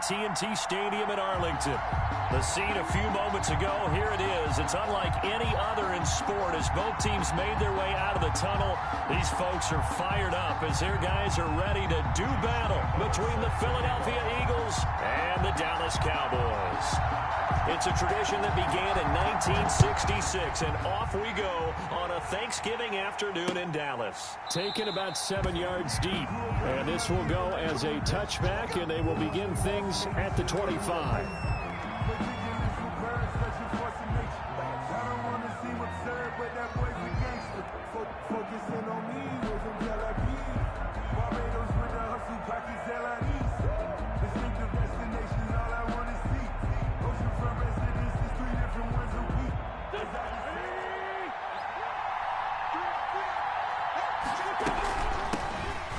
AT&T Stadium in Arlington. The scene a few moments ago, here it is. It's unlike any other in sport as both teams made their way out of the tunnel. These folks are fired up as their guys are ready to do battle between the Philadelphia Eagles and the Dallas Cowboys. It's a tradition that began in 1966, and off we go on a Thanksgiving afternoon in Dallas. Taken about 7 yards deep, and this will go as a touchback, and they will begin things at the 25.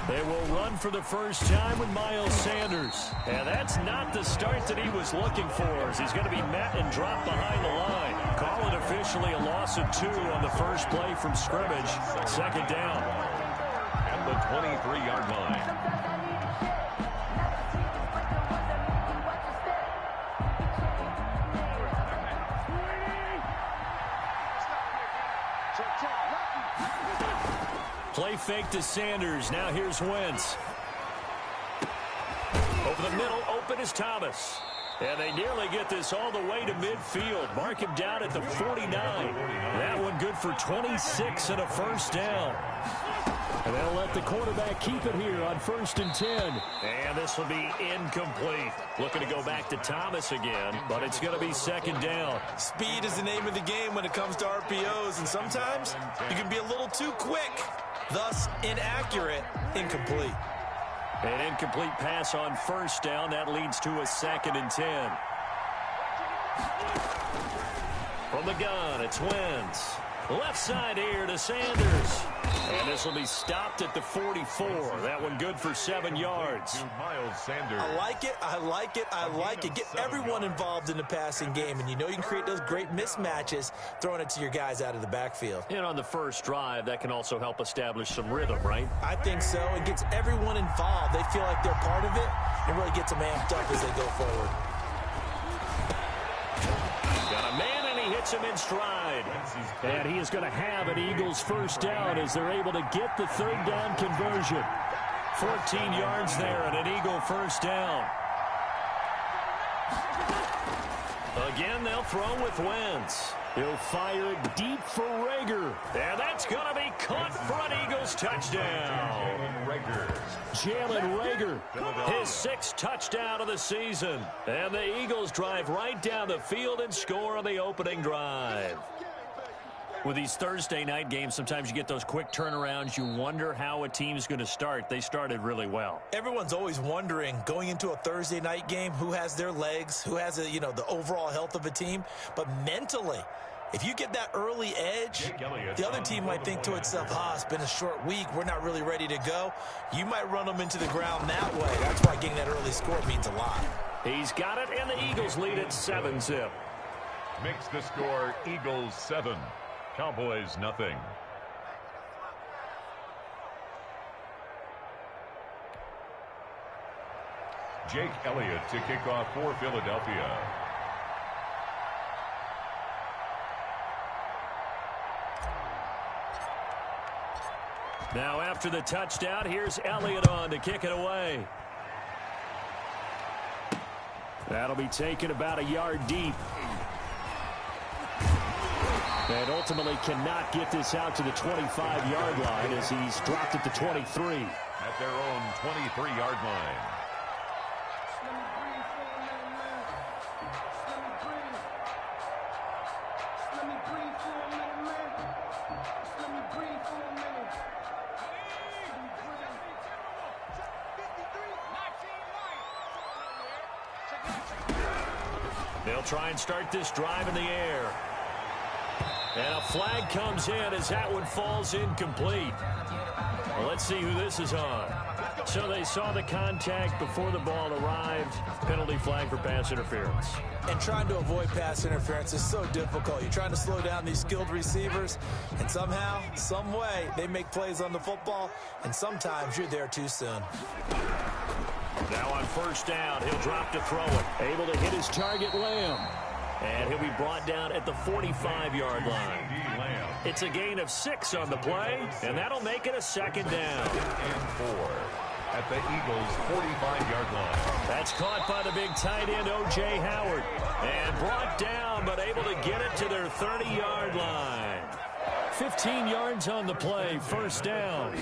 They will run for the first time with Miles Sanders. And that's not the start that he was looking for, as he's going to be met and dropped behind the line. Call it officially a loss of 2 on the first play from scrimmage. Second down. At the 23-yard line. Play fake to Sanders. Now here's Wentz. Over the middle, open is Thomas. And they nearly get this all the way to midfield. Mark him down at the 49. That one good for 26 and a first down. And they'll let the quarterback keep it here on 1st and 10. And this will be incomplete. Looking to go back to Thomas again, but it's going to be second down. Speed is the name of the game when it comes to RPOs, and sometimes you can be a little too quick. Thus, inaccurate, incomplete. An incomplete pass on first down. That leads to a 2nd and 10. From the gun, it's Wentz. Left side here to Sanders. And this will be stopped at the 44. That one good for 7 yards. Miles Sanders. I like it, I like it, I like it. Get everyone involved in the passing game, and you know you can create those great mismatches throwing it to your guys out of the backfield. And on the first drive, that can also help establish some rhythm, right? I think so. It gets everyone involved. They feel like they're part of it and really gets them amped up as they go forward. Got a man, and he hits him in stride. And he is going to have an Eagles first down as they're able to get the 3rd down conversion. 14 yards there and an Eagle first down. Again, they'll throw with Wentz. He'll fire it deep for Rager. And that's going to be caught for an Eagles touchdown. Jalen Rager, his 6th touchdown of the season. And the Eagles drive right down the field and score on the opening drive. With these Thursday night games, sometimes you get those quick turnarounds. You wonder how a team's going to start. They started really well. Everyone's always wondering, going into a Thursday night game, who has their legs, who has, the overall health of a team. But mentally, if you get that early edge, the other team might think to itself, it's been a short week. We're not really ready to go. You might run them into the ground that way. That's why getting that early score means a lot. He's got it, and the Eagles lead at 7-zip. Makes the score Eagles 7. Cowboys nothing. Jake Elliott to kick off for Philadelphia. Now after the touchdown, here's Elliott on to kick it away. That'll be taken about a yard deep. And ultimately cannot get this out to the 25-yard line as he's dropped at the 23. At their own 23-yard line. They'll try and start this drive in the air. And a flag comes in as that one falls incomplete. Well, let's see who this is on. So they saw the contact before the ball arrived. Penalty flag for pass interference. And trying to avoid pass interference is so difficult. You're trying to slow down these skilled receivers, and somehow, some way, they make plays on the football, and sometimes you're there too soon. Now on first down, he'll drop to throw it. Able to hit his target, Lamb. And he'll be brought down at the 45-yard line. It's a gain of 6 on the play, and that'll make it a second down. And 4 at the Eagles' 45-yard line. That's caught by the big tight end, O.J. Howard. And brought down, but able to get it to their 30-yard line. 15 yards on the play, first down.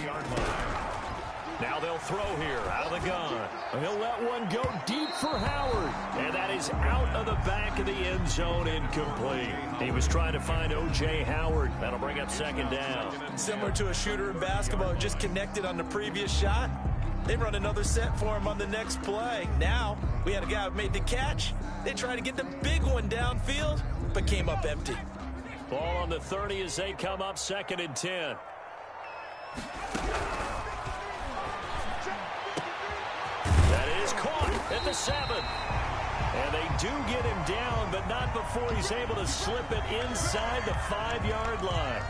Now they'll throw here, out of the gun. He'll let one go deep for Howard. And that is out of the back of the end zone, incomplete. He was trying to find O.J. Howard. That'll bring up second down. Similar to a shooter in basketball, just connected on the previous shot. They run another set for him on the next play. Now, we had a guy who made the catch. They tried to get the big one downfield, but came up empty. Ball on the 30 as they come up, 2nd and 10. That is caught at the 7. And they do get him down, but not before he's able to slip it inside the 5-yard line.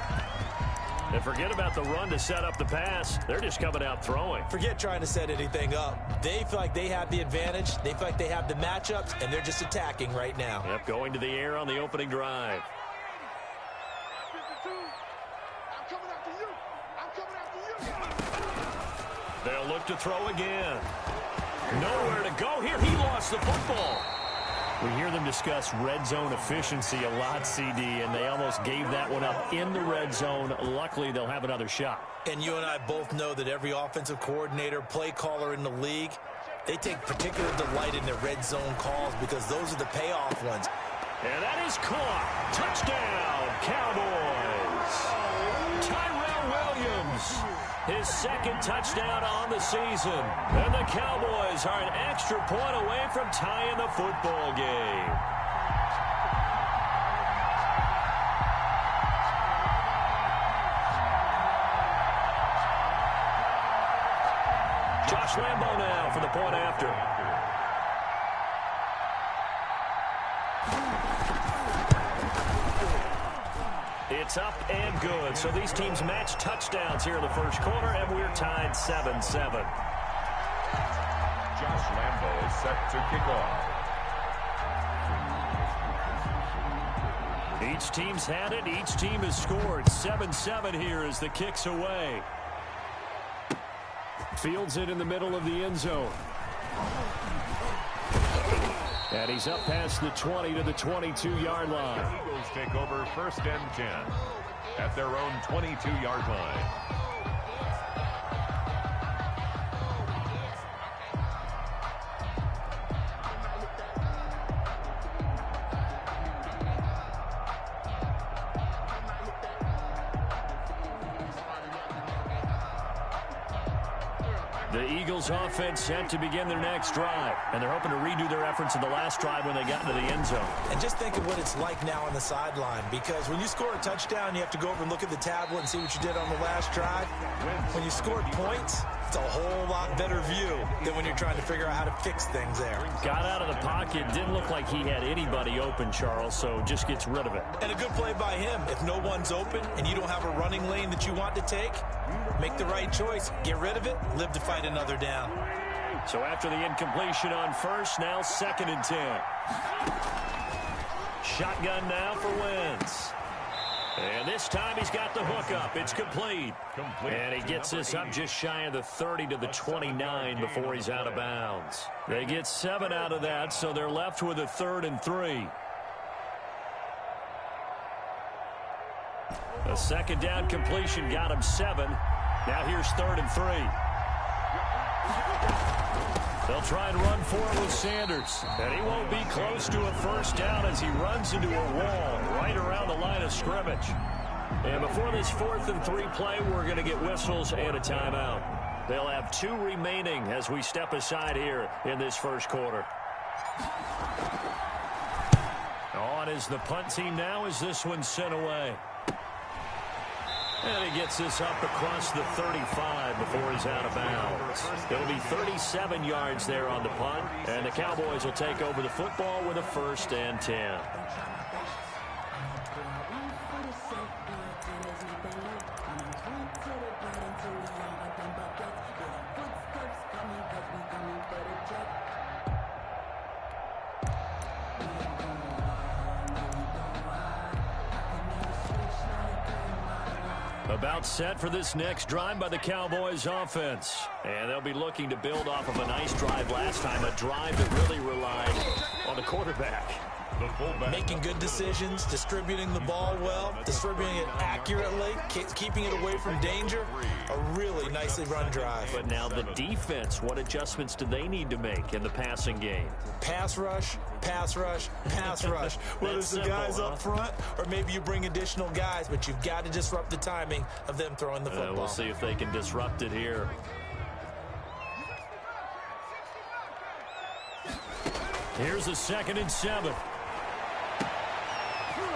And forget about the run to set up the pass. They're just coming out throwing. Forget trying to set anything up. They feel like they have the advantage. They feel like they have the matchups, and they're just attacking right now. Yep, going to the air on the opening drive. They'll look to throw again. Nowhere to go here. He lost the football. We hear them discuss red zone efficiency a lot, CD, and they almost gave that one up in the red zone. Luckily, they'll have another shot. And you and I both know that every offensive coordinator, play caller in the league, they take particular delight in their red zone calls because those are the payoff ones. And that is caught. Touchdown, Cowboys. Tyrell Williams. His 2nd touchdown on the season. And the Cowboys are an extra point away from tying the football game. Josh Lambo now for the point after. It's up and good. So these teams match touchdowns here in the first quarter, and we're tied 7-7. Josh Lambo is set to kick off. Each team's had it. Each team has scored. 7-7 here as the kick's away. Fields it in the middle of the end zone. And he's up past the 20 to the 22-yard line. The Eagles take over 1st and 10 at their own 22-yard line. The Eagles offense set to begin their next drive, and they're hoping to redo their efforts in the last drive when they got into the end zone. And just think of what it's like now on the sideline, because when you score a touchdown, you have to go over and look at the tablet and see what you did on the last drive. When you scored points, it's a whole lot better view than when you're trying to figure out how to fix things there. Got out of the pocket, didn't look like he had anybody open, Charles, so just gets rid of it. And a good play by him. If no one's open and you don't have a running lane that you want to take, make the right choice. Get rid of it, live to fight another down. So after the incompletion on first, now 2nd and 10. Shotgun now for Wentz. And this time he's got the hook up. It's complete. And he gets this up just shy of the 30 to the 29 before he's out of bounds. They get 7 out of that, so they're left with a 3rd and 3. A 2nd down completion got him 7. Now here's 3rd and 3. They'll try and run for it with Sanders. And he won't be close to a first down as he runs into a wall right around the line of scrimmage. And before this 4th and 3 play, we're going to get whistles and a timeout. They'll have 2 remaining as we step aside here in this first quarter. On is the punt team now as this one's sent away. And he gets this up across the 35 before he's out of bounds. It'll be 37 yards there on the punt, and the Cowboys will take over the football with a 1st and 10. About set for this next drive by the Cowboys offense. And they'll be looking to build off of a nice drive last time, a drive that really relied on the quarterback. Making good decisions, distributing the ball well, distributing it accurately, keeping it away from danger. A really nicely run drive. But now the defense, what adjustments do they need to make in the passing game? Pass rush, pass rush, pass rush. Whether it's the guys up front or maybe you bring additional guys, but you've got to disrupt the timing of them throwing the football. We'll see if they can disrupt it here. Here's a 2nd and 7.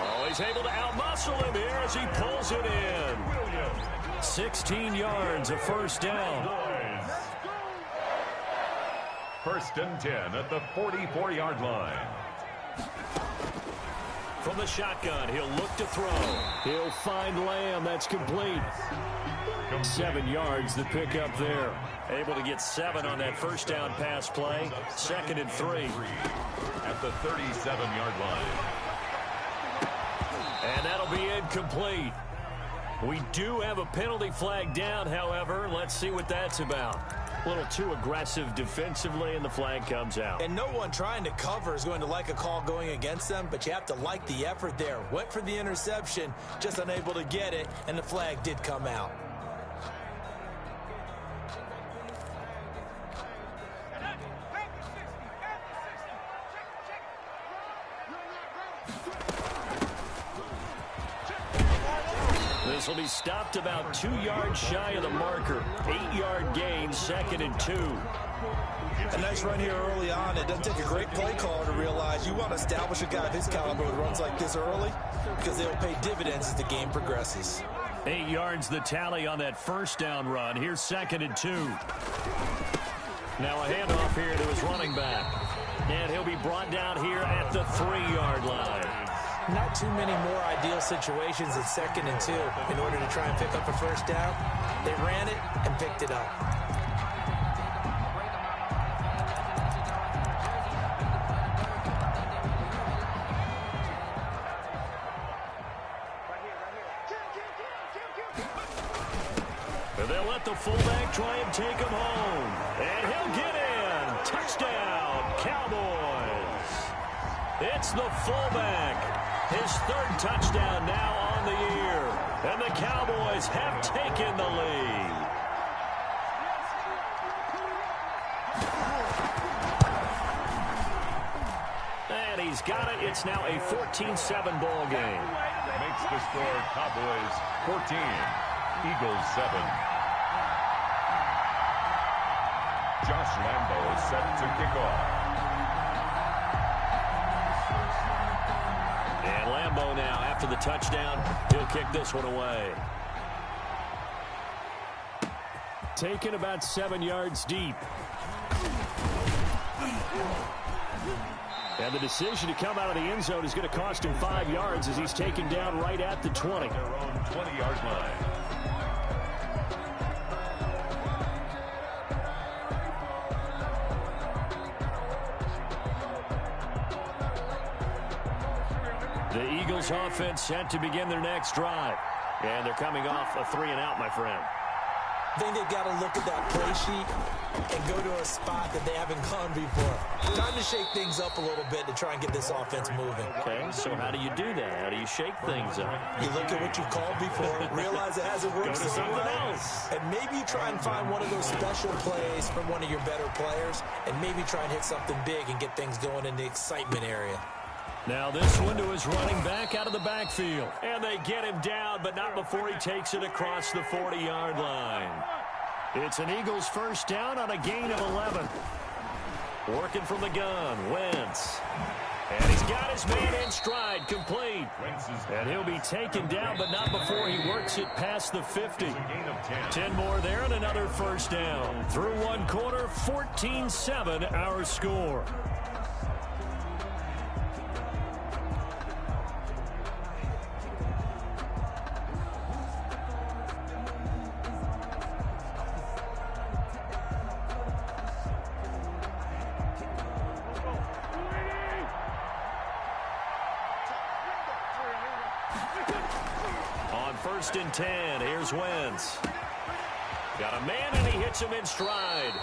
Oh, he's able to outmuscle him here as he pulls it in. 16 yards, a first down. 1st and 10 at the 44-yard line. From the shotgun, he'll look to throw. He'll find Lamb. That's complete. 7 yards, the pickup there. Able to get 7 on that first down pass play. 2nd and 3. At the 37-yard line. And that'll be incomplete. We do have a penalty flag down, however. Let's see what that's about. A little too aggressive defensively, and the flag comes out. And no one trying to cover is going to like a call going against them, but you have to like the effort there. Went for the interception, just unable to get it, and the flag did come out. This will be stopped about 2 yards shy of the marker. 8-yard gain, 2nd and 2. A nice run here early on. It doesn't take a great play caller to realize you want to establish a guy of his caliber with runs like this early because they'll pay dividends as the game progresses. 8 yards the tally on that first down run. Here's 2nd and 2. Now a handoff here to his running back. And he'll be brought down here at the 3-yard line. Not too many more ideal situations at 2nd and 2 in order to try and pick up a first down. They ran it and picked it up. And they'll let the fullback try and take him home. And he'll get in. Touchdown, Cowboys. It's the fullback. His 3rd touchdown now on the year. And the Cowboys have taken the lead. And he's got it. It's now a 14-7 ball game. Makes the score Cowboys 14, Eagles 7. Josh Lambo is set to kick off. And Lambo now, after the touchdown, he'll kick this one away. Taken about 7 yards deep. And the decision to come out of the end zone is going to cost him 5 yards as he's taken down right at the 20. Their own 20-yard line. The Eagles offense set to begin their next drive. And they're coming off a 3-and-out, my friend. I think they've got to look at that play sheet and go to a spot that they haven't gone before. Time to shake things up a little bit to try and get this offense moving. Okay, so how do you do that? How do you shake things up? You look at what you've called before, realize it hasn't worked Go to so something well, else. and maybe you try and find one of those special plays from one of your better players, and maybe try and hit something big and get things going in the excitement area. Now this one to his running back out of the backfield. And they get him down, but not before he takes it across the 40-yard line. It's an Eagles first down on a gain of 11. Working from the gun, Wentz. And he's got his man in stride, complete. And he'll be taken down, but not before he works it past the 50. 10 more there and another first down. Through one quarter, 14-7 our score. first and 10. Here's Wentz. Got a man, and he hits him in stride.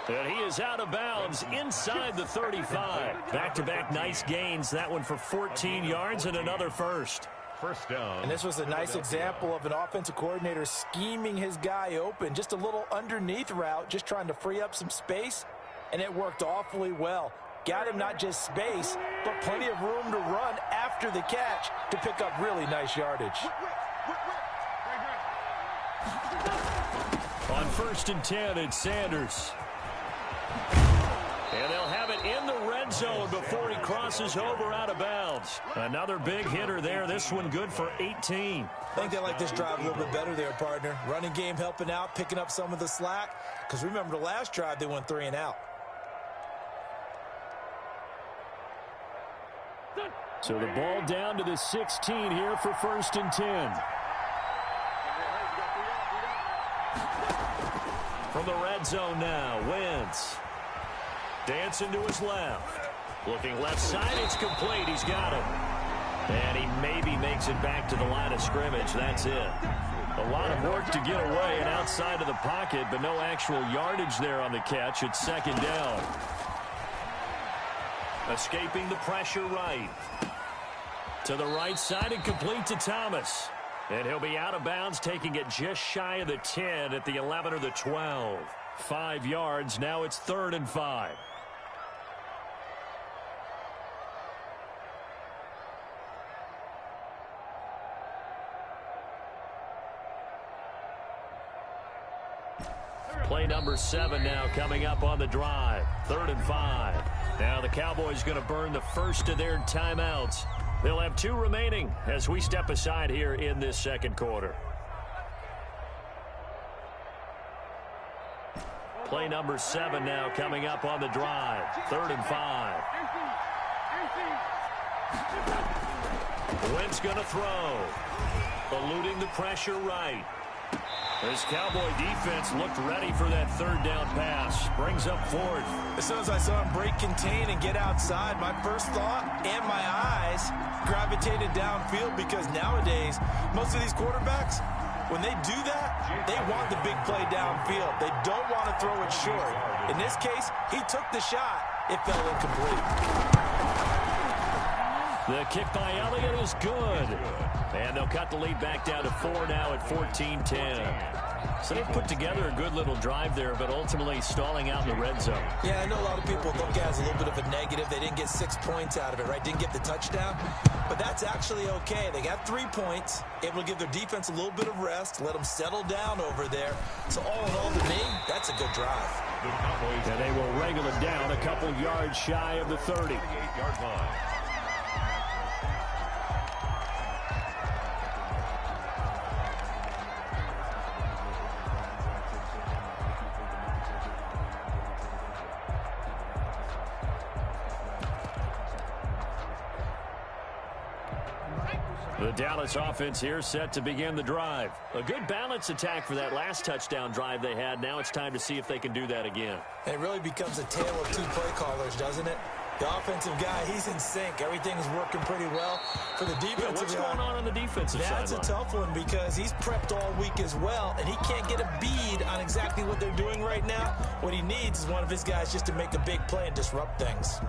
And he is out of bounds inside the 35. Back-to-back nice gains. That one for 14 yards and another first. First down. And this was a nice example of an offensive coordinator scheming his guy open. Just a little underneath route, just trying to free up some space, and it worked awfully well. Got him not just space, but plenty of room to run after the catch to pick up really nice yardage. On first and 10, it's Sanders. And they'll have it in the red zone before he crosses over out of bounds. Another big hitter there. This one good for 18. I think they like this drive a little bit better there, partner. Running game helping out, picking up some of the slack. Because remember, the last drive, they went 3 and out. So the ball down to the 16 here for first and 10. From the red zone now, Wentz. Dancing to his left. Looking left side, it's complete. He's got it. And he maybe makes it back to the line of scrimmage. That's it. A lot of work to get away and outside of the pocket, but no actual yardage there on the catch. It's second down. Escaping the pressure right. To the right side and complete to Thomas. And he'll be out of bounds, taking it just shy of the 10 at the 11 or the 12. 5 yards. Now it's 3rd and 5. Play number 7 now coming up on the drive. 3rd and 5. Now the Cowboys going to burn the first of their timeouts. They'll have 2 remaining as we step aside here in this second quarter. Play number 7 now coming up on the drive. 3rd and 5. Wentz going to throw. Eluding the pressure right. This Cowboy defense looked ready for that 3rd down pass. Brings up 4th. As soon as I saw him break contain and get outside, my first thought and my eyes gravitated downfield, because nowadays, most of these quarterbacks, when they do that, they want the big play downfield. They don't want to throw it short. In this case, he took the shot. It fell incomplete. The kick by Elliott is good. And they'll cut the lead back down to 4 now at 14-10. So they've put together a good little drive there, but ultimately stalling out in the red zone. Yeah, I know a lot of people look at it as a little bit of a negative. They didn't get 6 points out of it, right? Didn't get the touchdown. But that's actually okay. They got 3 points, able to give their defense a little bit of rest, let them settle down over there. So all in all, to me, that's a good drive. And they will wrangle it down a couple yards shy of the 30. 38-yard line. The Dallas offense here set to begin the drive. A good balance attack for that last touchdown drive they had. Now it's time to see if they can do that again. It really becomes a tale of 2 play callers, doesn't it? The offensive guy, he's in sync. Everything's working pretty well. For the defensive guy, what's going on the defensive side? That's a tough one, because he's prepped all week as well, and he can't get a bead on exactly what they're doing right now. What he needs is one of his guys just to make a big play and disrupt things.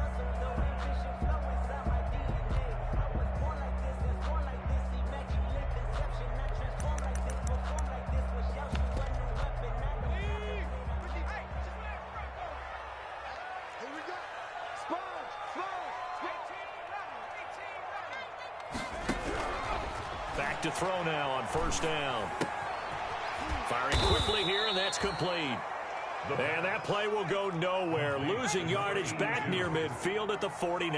Back to throw now on first down. Firing quickly here, and that's complete. And that play will go nowhere. Losing yardage back near midfield at the 49.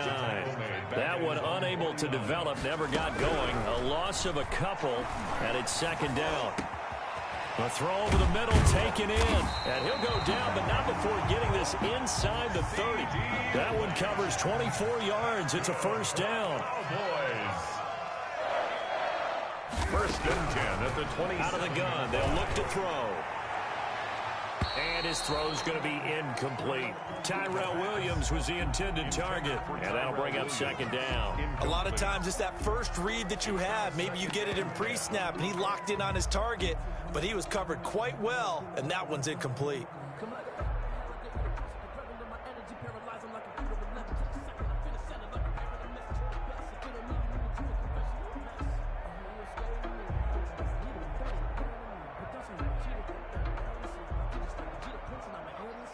That one unable to develop, never got going. A loss of a couple, and it's second down. A throw over the middle, taken in. And he'll go down, but not before getting this inside the 30. That one covers 24 yards. It's a first down. First and 10 at the 20. Out of the gun, they'll look to throw. And his throw's going to be incomplete. Tyrell Williams was the intended target, and that'll bring up second down. A lot of times it's that first read that you have. Maybe you get it in pre-snap, and he locked in on his target, but he was covered quite well, and that one's incomplete.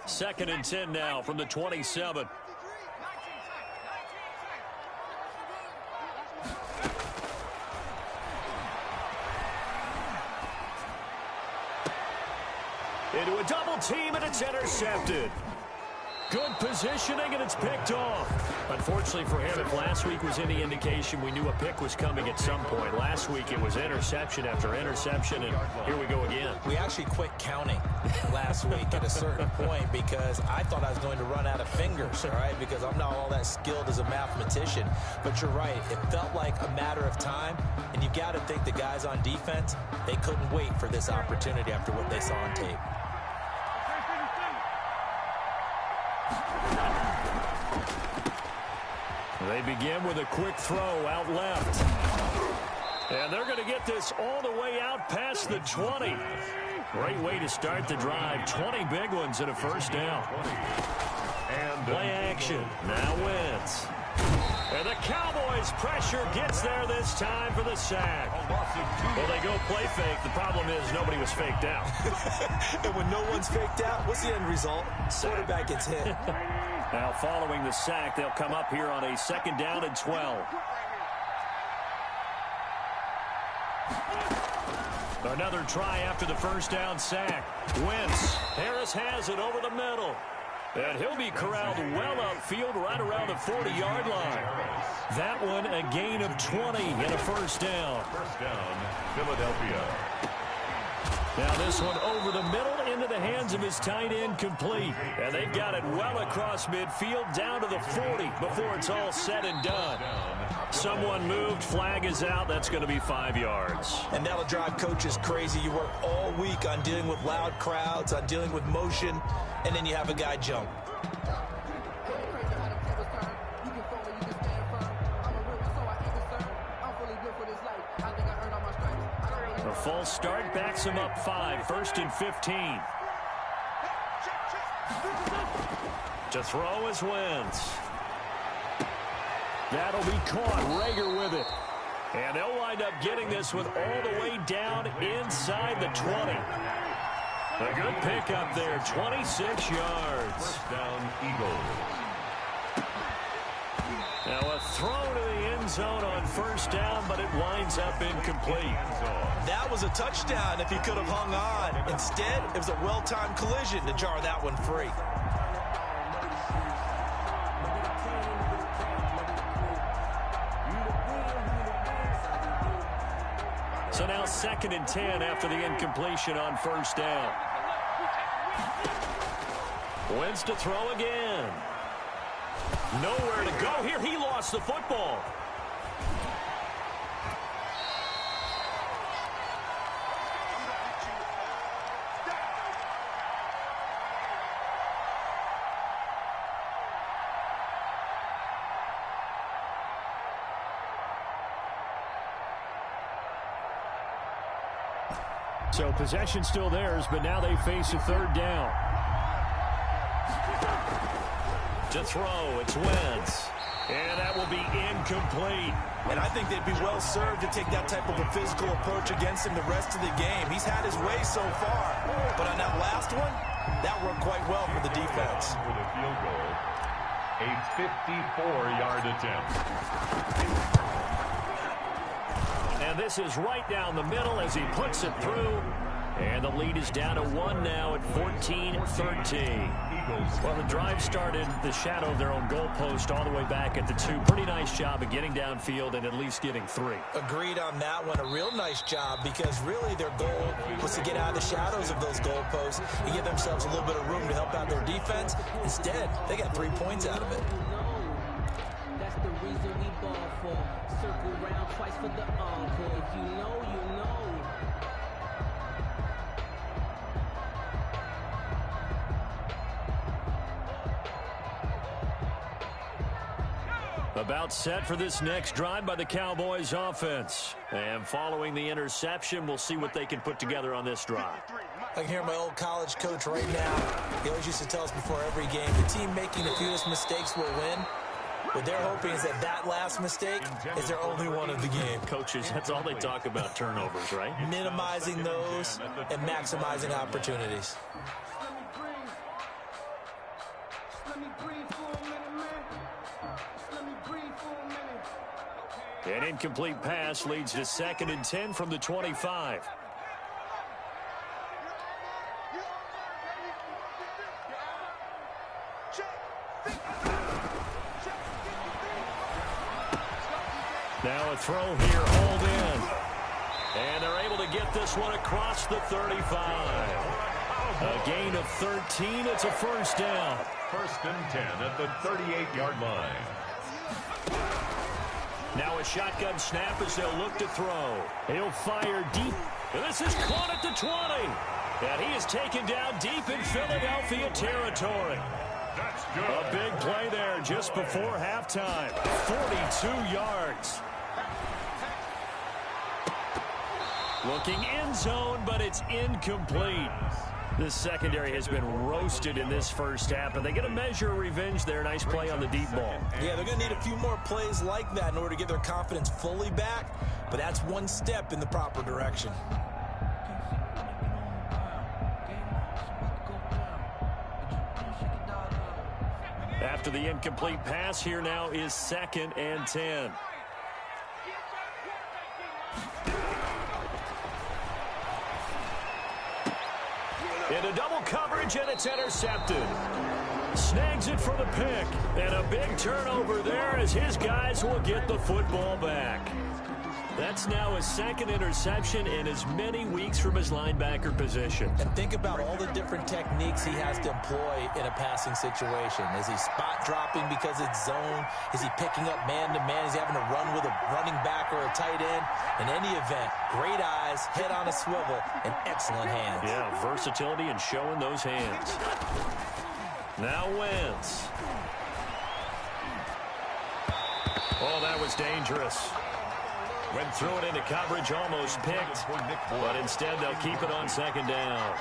Second and 10 now from the 27. Into a double team, and it's intercepted. Good positioning, and it's picked off. Unfortunately for him, if last week was any indication, we knew a pick was coming at some point. Last week it was interception after interception, and here we go again. We actually quit counting last week at a certain point because I thought I was going to run out of fingers, all right, because I'm not all that skilled as a mathematician. But you're right. It felt like a matter of time, and you've got to think the guys on defense, they couldn't wait for this opportunity after what they saw on tape. They begin with a quick throw out left. And they're going to get this all the way out past the 20. Great way to start the drive. 20 big ones and a first down. And play action. Now Wentz. And the Cowboys pressure gets there this time for the sack. Well, they go play fake. The problem is nobody was faked out. And when no one's faked out, what's the end result? Quarterback gets hit. Now following the sack, they'll come up here on a second down and 12. Another try after the first down sack. Wentz. Harris has it over the middle. And he'll be corralled well upfield right around the 40-yard line. That one a gain of 20 and a first down. First down, Philadelphia. Now this one over the middle into the hands of his tight end, complete. And they've got it well across midfield down to the 40 before it's all said and done. Someone moved, flag is out. That's going to be 5 yards. And that'll drive coaches crazy. You work all week on dealing with loud crowds, on dealing with motion, and then you have a guy jump. A false start backs him up 5. First and 15. To throw is Wentz. That'll be caught. Rager with it. And they'll wind up getting this one all the way down inside the 20. A good pickup there. 26 yards. First down, Eagles. Now a throw to the end zone on first down, but it winds up incomplete. That was a touchdown if he could have hung on. Instead, it was a well-timed collision to jar that one free. So now second and 10 after the incompletion on first down. Wentz to throw again. Nowhere to go here. He lost the football. So possession still theirs, but now they face a third down. To throw, it's Wentz. And that will be incomplete. And I think they'd be well served to take that type of a physical approach against him the rest of the game. He's had his way so far. But on that last one, that worked quite well for the defense. With a field goal, a 54-yard attempt. And this is right down the middle as he puts it through. And the lead is down to 1 now at 14-13. Well, the drive started the shadow of their own goalpost all the way back at the 2. Pretty nice job of getting downfield and at least getting 3. Agreed on that one. A real nice job because really their goal was to get out of the shadows of those goalposts and give themselves a little bit of room to help out their defense. Instead, they got 3 points out of it. That's the reason we ball for. Circle round twice for the encore. If you know, you know. About set for this next drive by the Cowboys offense. And following the interception, we'll see what they can put together on this drive. I can hear my old college coach right now. He always used to tell us before every game, the team making the fewest mistakes will win. What they're hoping is that last mistake is their only one of the game. Coaches, that's all they talk about, turnovers, right? Minimizing those and maximizing opportunities. An incomplete pass leads to 2nd and 10 from the 25. Now a throw here, hauled in. And they're able to get this one across the 35. A gain of 13. It's a first down. 1st and 10 at the 38-yard line. Now a shotgun snap as they'll look to throw. He'll fire deep. And this is caught at the 20. And he is taken down deep in Philadelphia territory. That's good. A big play there just before halftime. 42 yards. Looking end zone, but it's incomplete. This secondary has been roasted in this first half, and they get a measure of revenge there. Nice play on the deep ball. Yeah, they're going to need a few more plays like that in order to get their confidence fully back, but that's one step in the proper direction. After the incomplete pass, here now is 2nd and 10. Into double coverage, and it's intercepted. Snags it for the pick. And a big turnover there as his guys will get the football back. That's now his 2nd interception in as many weeks from his linebacker position. And think about all the different techniques he has to employ in a passing situation. Is he spot dropping because it's zone? Is he picking up man-to-man? Is he having to run with a running back or a tight end? In any event, great eyes, head on a swivel, and excellent hands. Yeah, versatility and showing those hands. Now Wentz. Oh, that was dangerous. Went through it into coverage, almost picked, but instead they'll keep it on 2nd down.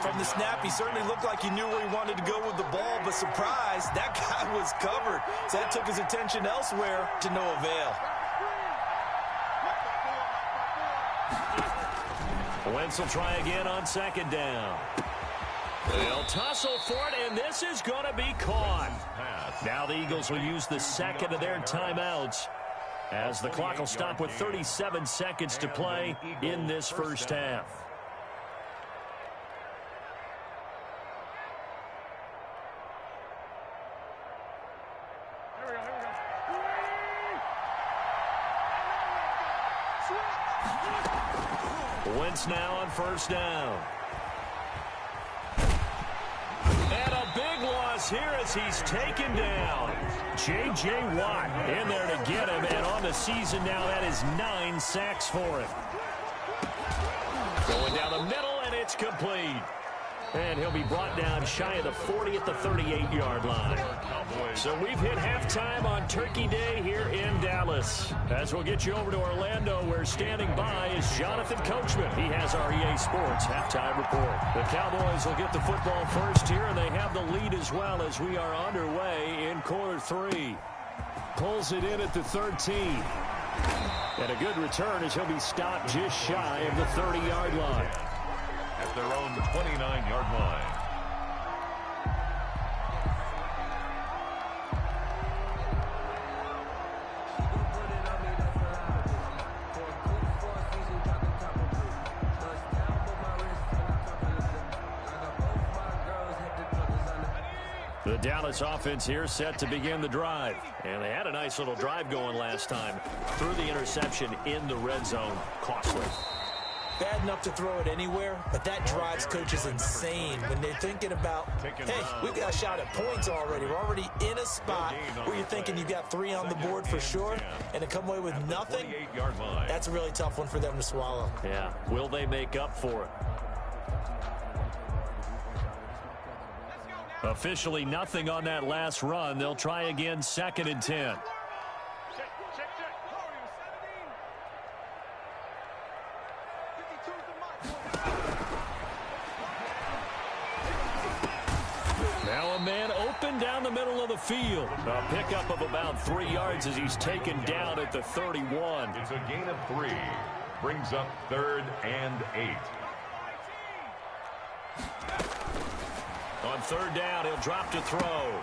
From the snap, he certainly looked like he knew where he wanted to go with the ball, but surprise, that guy was covered. So that took his attention elsewhere to no avail. Wentz will try again on 2nd down. They'll tussle for it, and this is going to be caught. Now the Eagles will use the 2nd of their timeouts, as the clock will stop with 37 seconds to play in this first half. Wentz now on 1st down. And a big loss here as he's taken down. J.J. Watt in there to get him, and on the season now, that is 9 sacks for him. Going down the middle, and it's complete. And he'll be brought down shy of the 40 at the 38-yard line. So we've hit halftime on Turkey Day here in Dallas. As we'll get you over to Orlando, where standing by is Jonathan Coachman. He has our EA Sports halftime report. The Cowboys will get the football first here, and they have the lead as well as we are underway in quarter 3. Pulls it in at the 13. And a good return as he'll be stopped just shy of the 30-yard line. At their own 29-yard line. The Dallas offense here set to begin the drive. And they had a nice little drive going last time. Threw the interception in the red zone. Costly. Bad enough to throw it anywhere, but that drives coaches insane when they're thinking about, hey, we've got a shot at points already. We're already in a spot where you're thinking you've got 3 on the board for sure, and to come away with nothing, that's a really tough one for them to swallow. Yeah. Will they make up for it? Officially nothing on that last run. They'll try again, 2nd and 10. Now a man open down the middle of the field. A pickup of about 3 yards as he's taken down at the 31. It's a gain of 3. Brings up 3rd and 8. On 3rd down, he'll drop to throw.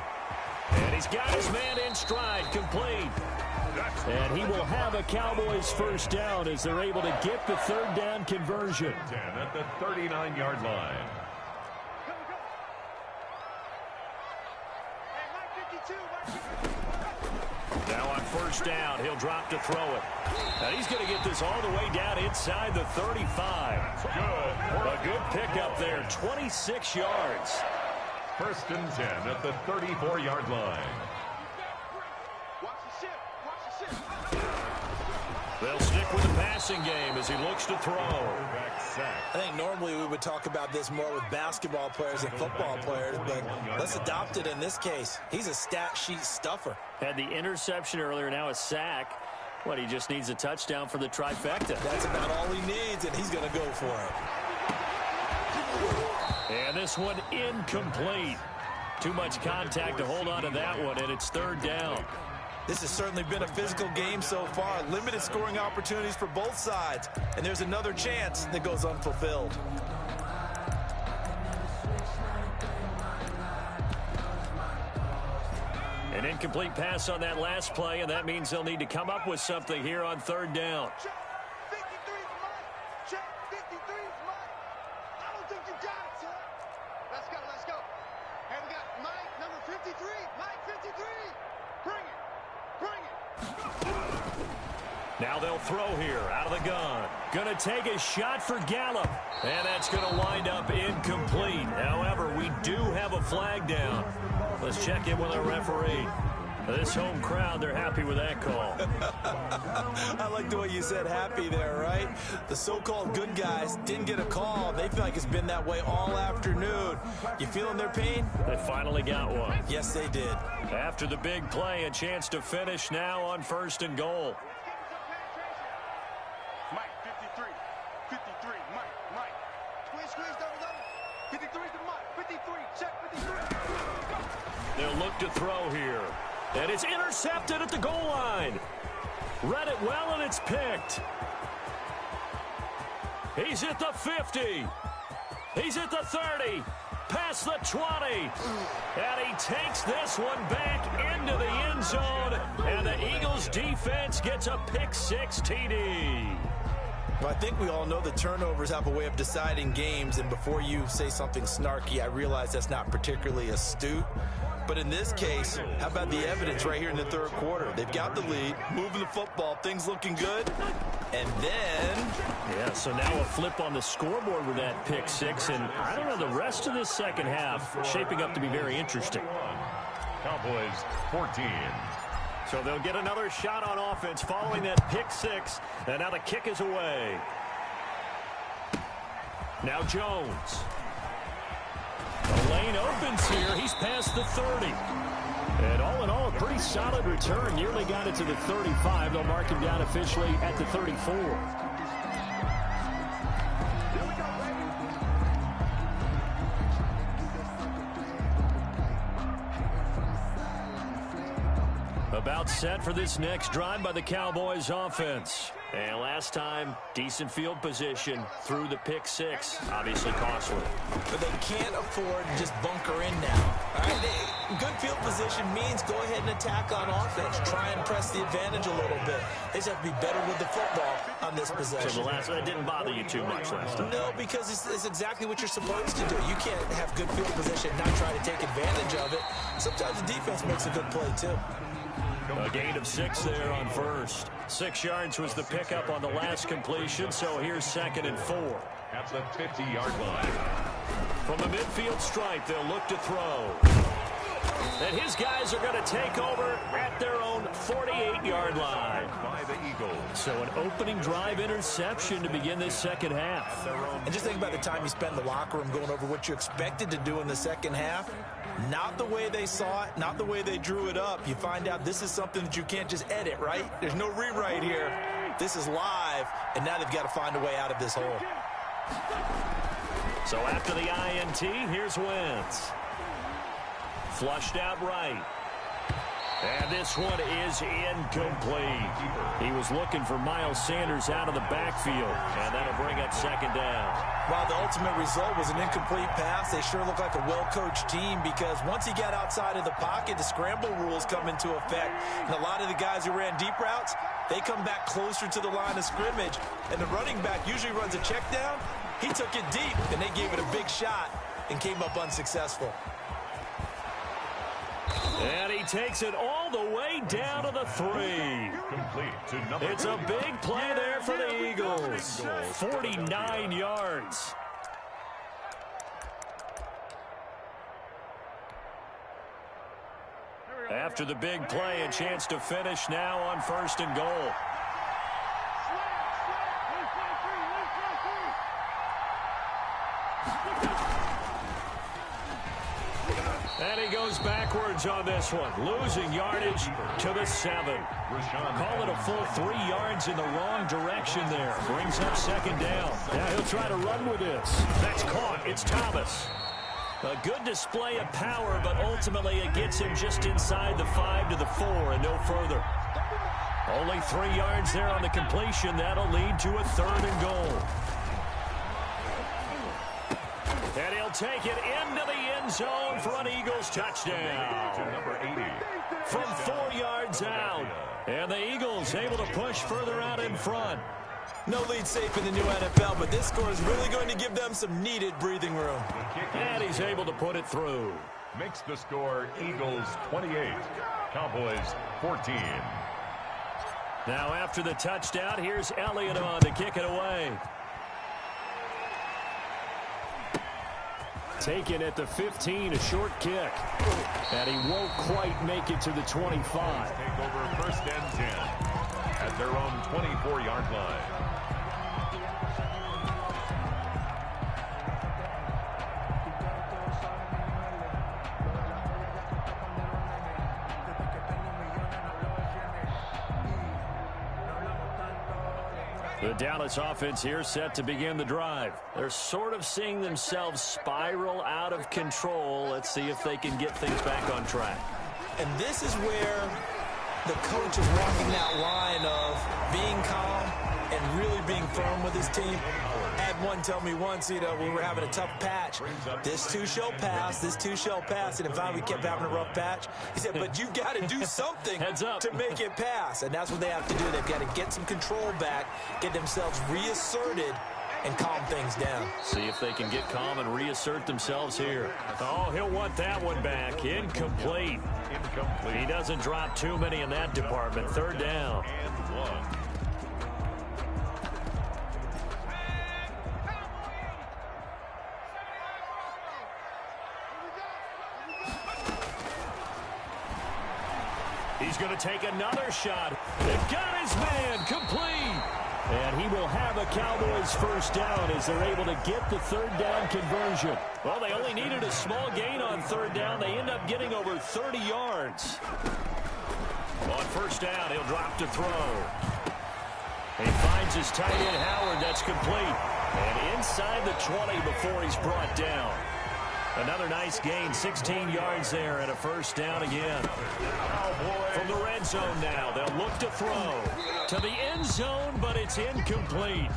And he's got his man in stride, complete. And he will have a Cowboys first down as they're able to get the 3rd down conversion. 10 at the 39-yard line. Now on 1st down, he'll drop to throw it. And he's going to get this all the way down inside the 35. Good. A good pickup there, 26 yards. 1st and 10 at the 34-yard line. They'll stick with the passing game as he looks to throw. I think normally we would talk about this more with basketball players and football players, but let's adopt it in this case. He's a stat sheet stuffer. Had the interception earlier, now a sack. What, he just needs a touchdown for the trifecta. That's about all he needs, and he's going to go for it. And this one incomplete. Too much contact to hold on to that one, and it's 3rd down. This has certainly been a physical game so far. Limited scoring opportunities for both sides. And there's another chance that goes unfulfilled. An incomplete pass on that last play, and that means they'll need to come up with something here on 3rd down. Now they'll throw here out of the gun. Going to take a shot for Gallup. And that's going to wind up incomplete. However, we do have a flag down. Let's check in with our referee. This home crowd, they're happy with that call. I like the way you said happy there, right? The so-called good guys didn't get a call. They feel like it's been that way all afternoon. You feeling their pain? They finally got one. Yes, they did. After the big play, a chance to finish now on 1st and goal. They'll look to throw here. And it's intercepted at the goal line. Read it well, and it's picked. He's at the 50. He's at the 30. Past the 20. And he takes this one back into the end zone. And the Eagles defense gets a pick-6 TD. Well, I think we all know the turnovers have a way of deciding games, and before you say something snarky, I realize that's not particularly astute. But in this case, how about the evidence right here in the 3rd quarter? They've got the lead, moving the football, things looking good, and then... Yeah, so now a flip on the scoreboard with that pick-6, and I don't know, the rest of this second half shaping up to be very interesting. Cowboys 14. So they'll get another shot on offense following that pick-6, and now the kick is away. Now Jones. The lane opens here. He's past the 30. And all in all, a pretty solid return. Nearly got it to the 35. They'll mark him down officially at the 34. About set for this next drive by the Cowboys offense. And last time, decent field position through the pick-6. Obviously costly. But they can't afford to just bunker in now. All right, good field position means go ahead and attack on offense. Try and press the advantage a little bit. They just have to be better with the football on this possession. So the last one didn't bother you too much last time? No, because it's exactly what you're supposed to do. You can't have good field position and not try to take advantage of it. Sometimes the defense makes a good play, too. A gain of 6 there on 1st. 6 yards was the pickup on the last completion, so here's 2nd and 4. At the 50-yard line. From the midfield stripe, they'll look to throw. And his guys are going to take over at their own 48-yard line. By the Eagles. So an opening drive interception to begin this second half. And just think about the time you spend in the locker room going over what you expected to do in the second half. Not the way they saw it, not the way they drew it up. You find out this is something that you can't just edit, right? There's no rewrite here. This is live, and now they've got to find a way out of this hole. So after the INT, here's Wentz. Flushed out right. And this one is incomplete. He was looking for Miles Sanders out of the backfield, and that'll bring up second down. While the ultimate result was an incomplete pass, they sure look like a well-coached team, because once he got outside of the pocket, the scramble rules come into effect. And a lot of the guys who ran deep routes, they come back closer to the line of scrimmage, and the running back usually runs a check down. He took it deep, and they gave it a big shot and came up unsuccessful. And he takes it all the way down to the 3. Complete to number It's a big play there for the Eagles. 49 yards. After the big play, a chance to finish now on 1st and goal. And he goes backwards on this one, losing yardage to the 7. Call it a full 3 yards in the wrong direction there. Brings up second down. Now he'll try to run with this. That's caught. It's Thomas. A good display of power, but ultimately it gets him just inside the 5 to the 4 and no further. Only 3 yards there on the completion. That'll lead to a 3rd and goal. And he'll take it into the end zone for an Eagles touchdown. to number 80. From 4 yards out. And the Eagles able to push further out in front. No lead safe in the new NFL, but this score is really going to give them some needed breathing room. And he's able to put it through. Makes the score Eagles 28, Cowboys 14. Now after the touchdown, here's Elliott on to kick it away. Taken at the 15, a short kick. And he won't quite make it to the 25. Take over 1st and 10 at their own 24-yard line. The Dallas offense here set to begin the drive. They're sort of seeing themselves spiral out of control. Let's see if they can get things back on track. And this is where the coach is walking that line of being calm and really being firm with his team. I had one tell me once, we were having a tough patch. This too shall pass, this too shall pass. And in fact, we kept having a rough patch. He said, but you've got to do something to make it pass. And that's what they have to do. They've got to get some control back, get themselves reasserted, and calm things down. See if they can get calm and reassert themselves here. Oh, he'll want that one back. Incomplete. He doesn't drop too many in that department. 3rd down. And 1. He's going to take another shot. They've got his man complete. And he will have a Cowboys 1st down as they're able to get the 3rd down conversion. Well, they only needed a small gain on 3rd down. They end up getting over 30 yards. On 1st down, he'll drop to throw. He finds his tight end, Howard. That's complete. And inside the 20 before he's brought down. Another nice gain, 16 yards there, and a 1st down again. From the red zone now, they'll look to throw to the end zone, but it's incomplete.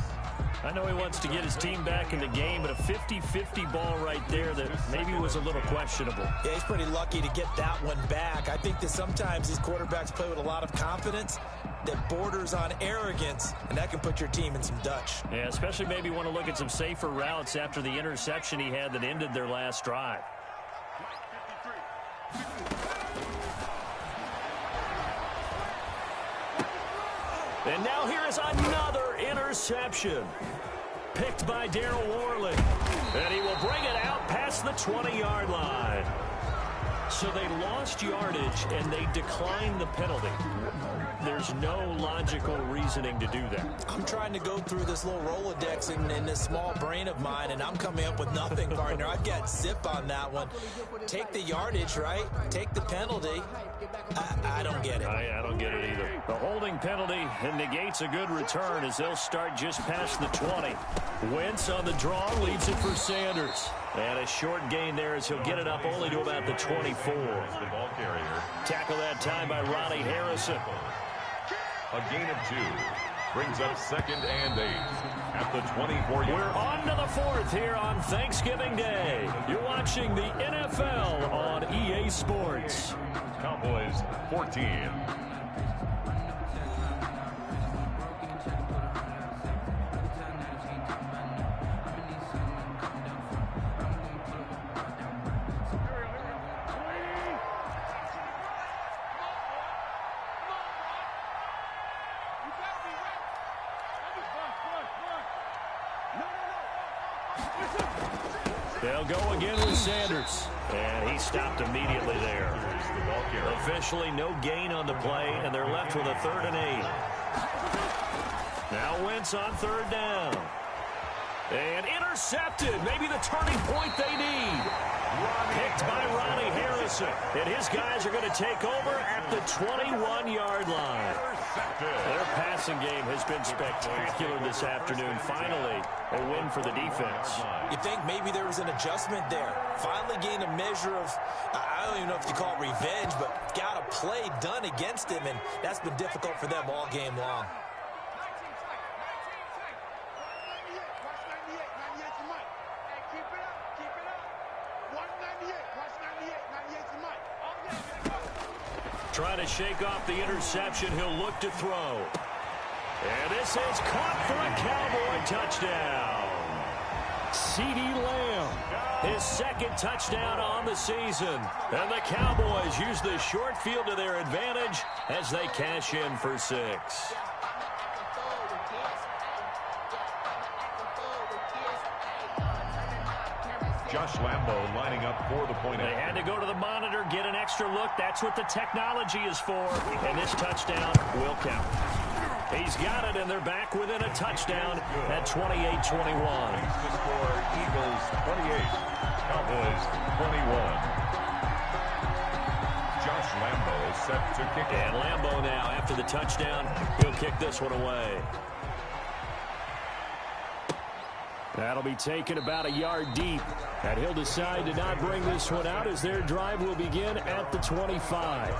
I know he wants to get his team back in the game, but a 50-50 ball right there that maybe was a little questionable. Yeah, he's pretty lucky to get that one back. I think that sometimes these quarterbacks play with a lot of confidence that borders on arrogance, and that can put your team in some Dutch. Yeah, especially maybe want to look at some safer routes after the interception he had that ended their last drive. And now here is another interception. Picked by Darryl Worley. And he will bring it out past the 20-yard line. So they lost yardage, and they declined the penalty. there's no logical reasoning to do that. I'm trying to go through this little Rolodex in this small brain of mine, and I'm coming up with nothing, partner. I've got zip on that one. Take the yardage, right? Take the penalty. I don't get it. I don't get it either. The holding penalty negates a good return as they'll start just past the 20. Wentz on the draw, leaves it for Sanders. And a short gain there as he'll get it up only to about the 24. The ball carrier. Tackle that time by Ronnie Harrison. A gain of 2. Brings up 2nd and 8 at the 24-yard. We're on to the 4th here on Thanksgiving Day. You're watching the NFL on EA Sports. Cowboys 14. They'll go again with Sanders. And he stopped immediately there. Officially no gain on the play, and they're left with a 3rd and 8. Now Wentz on 3rd down. And intercepted. Maybe the turning point they need. Picked by Ronnie Harrison. And his guys are going to take over at the 21-yard line. Their passing game has been spectacular this afternoon. Finally, a win for the defense. You think maybe there was an adjustment there. Finally gained a measure of, I don't even know if you call it revenge, but got a play done against him, and that's been difficult for them all game long. Trying to shake off the interception. He'll look to throw. And this is caught for a Cowboy touchdown. CeeDee Lamb, his 2nd touchdown on the season. And the Cowboys use the short field to their advantage as they cash in for 6. Josh Lambo lining up for the point. They had to go to the monitor, get an extra look. That's what the technology is for. And this touchdown will count. He's got it, and they're back within a touchdown at 28-21. The score, Eagles 28, Cowboys 21. Josh Lambo is set to kick it. And Lambo now, after the touchdown, he'll kick this one away. That'll be taken about a yard deep. And he'll decide to not bring this one out as their drive will begin at the 25.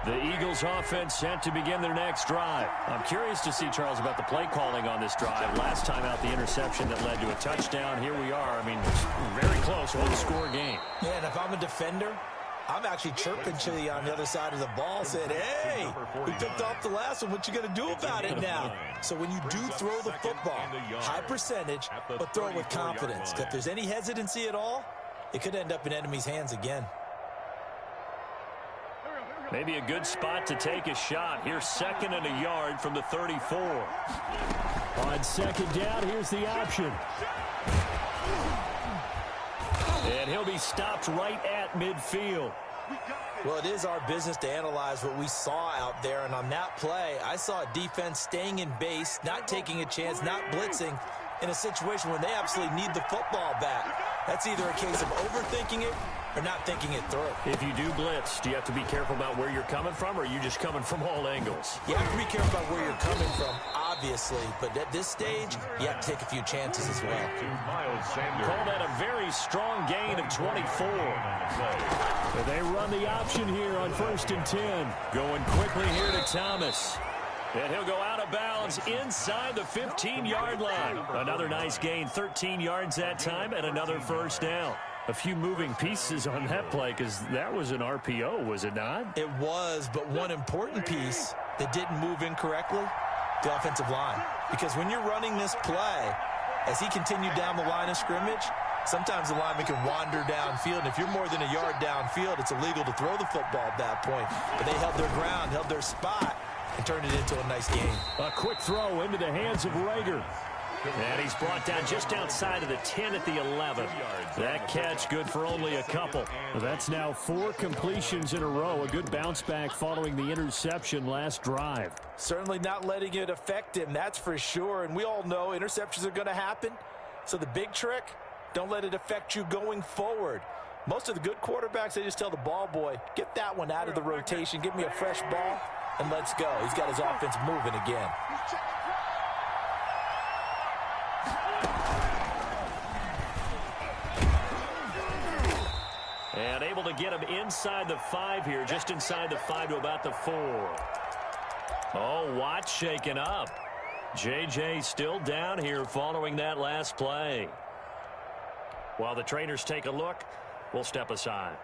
The Eagles offense set to begin their next drive. I'm curious to see, Charles, about the play calling on this drive. Last time out, the interception that led to a touchdown. Here we are. I mean, very close. One-score game. Yeah, and if I'm a defender, I'm actually chirping Chili on the other side of the ball, saying, hey, we picked off the last one. What you going to do about it now? So when you do throw the football, high percentage, but throw it with confidence. If there's any hesitancy at all, it could end up in enemy's hands again. Maybe a good spot to take a shot. Here's 2nd and a yard from the 34. On 2nd down, here's the option. And he'll be stopped right at midfield. Well, it is our business to analyze what we saw out there. And on that play, I saw a defense staying in base, not taking a chance, not blitzing in a situation where they absolutely need the football back. That's either a case of overthinking it or not thinking it through. If you do blitz, do you have to be careful about where you're coming from, or are you just coming from all angles? You have to be careful about where you're coming from, obviously, but at this stage, you have to take a few chances as well. Call that a very strong gain of 24. But they run the option here on 1st and 10. Going quickly here to Thomas. And he'll go out of bounds inside the 15-yard line. Another nice gain, 13 yards that time, and another 1st down. A few moving pieces on that play because that was an RPO, was it not? It was, but one important piece that didn't move incorrectly, the offensive line. Because when you're running this play, as he continued down the line of scrimmage, sometimes the lineman can wander downfield, and if you're more than a yard downfield, it's illegal to throw the football at that point. But they held their ground, held their spot, and turned it into a nice game. A quick throw into the hands of Rager. And he's brought down just outside of the 10 at the 11. That catch good for only a couple. That's now 4 completions in a row. A good bounce back following the interception last drive. Certainly not letting it affect him, that's for sure. And we all know interceptions are going to happen. So the big trick, don't let it affect you going forward. Most of the good quarterbacks, they just tell the ball boy, get that one out of the rotation, give me a fresh ball, and let's go. He's got his offense moving again. And able to get him inside the 5 here, just inside the 5 to about the 4. Oh, Watt shaken up. J.J. still down here following that last play. While the trainers take a look, we'll step aside.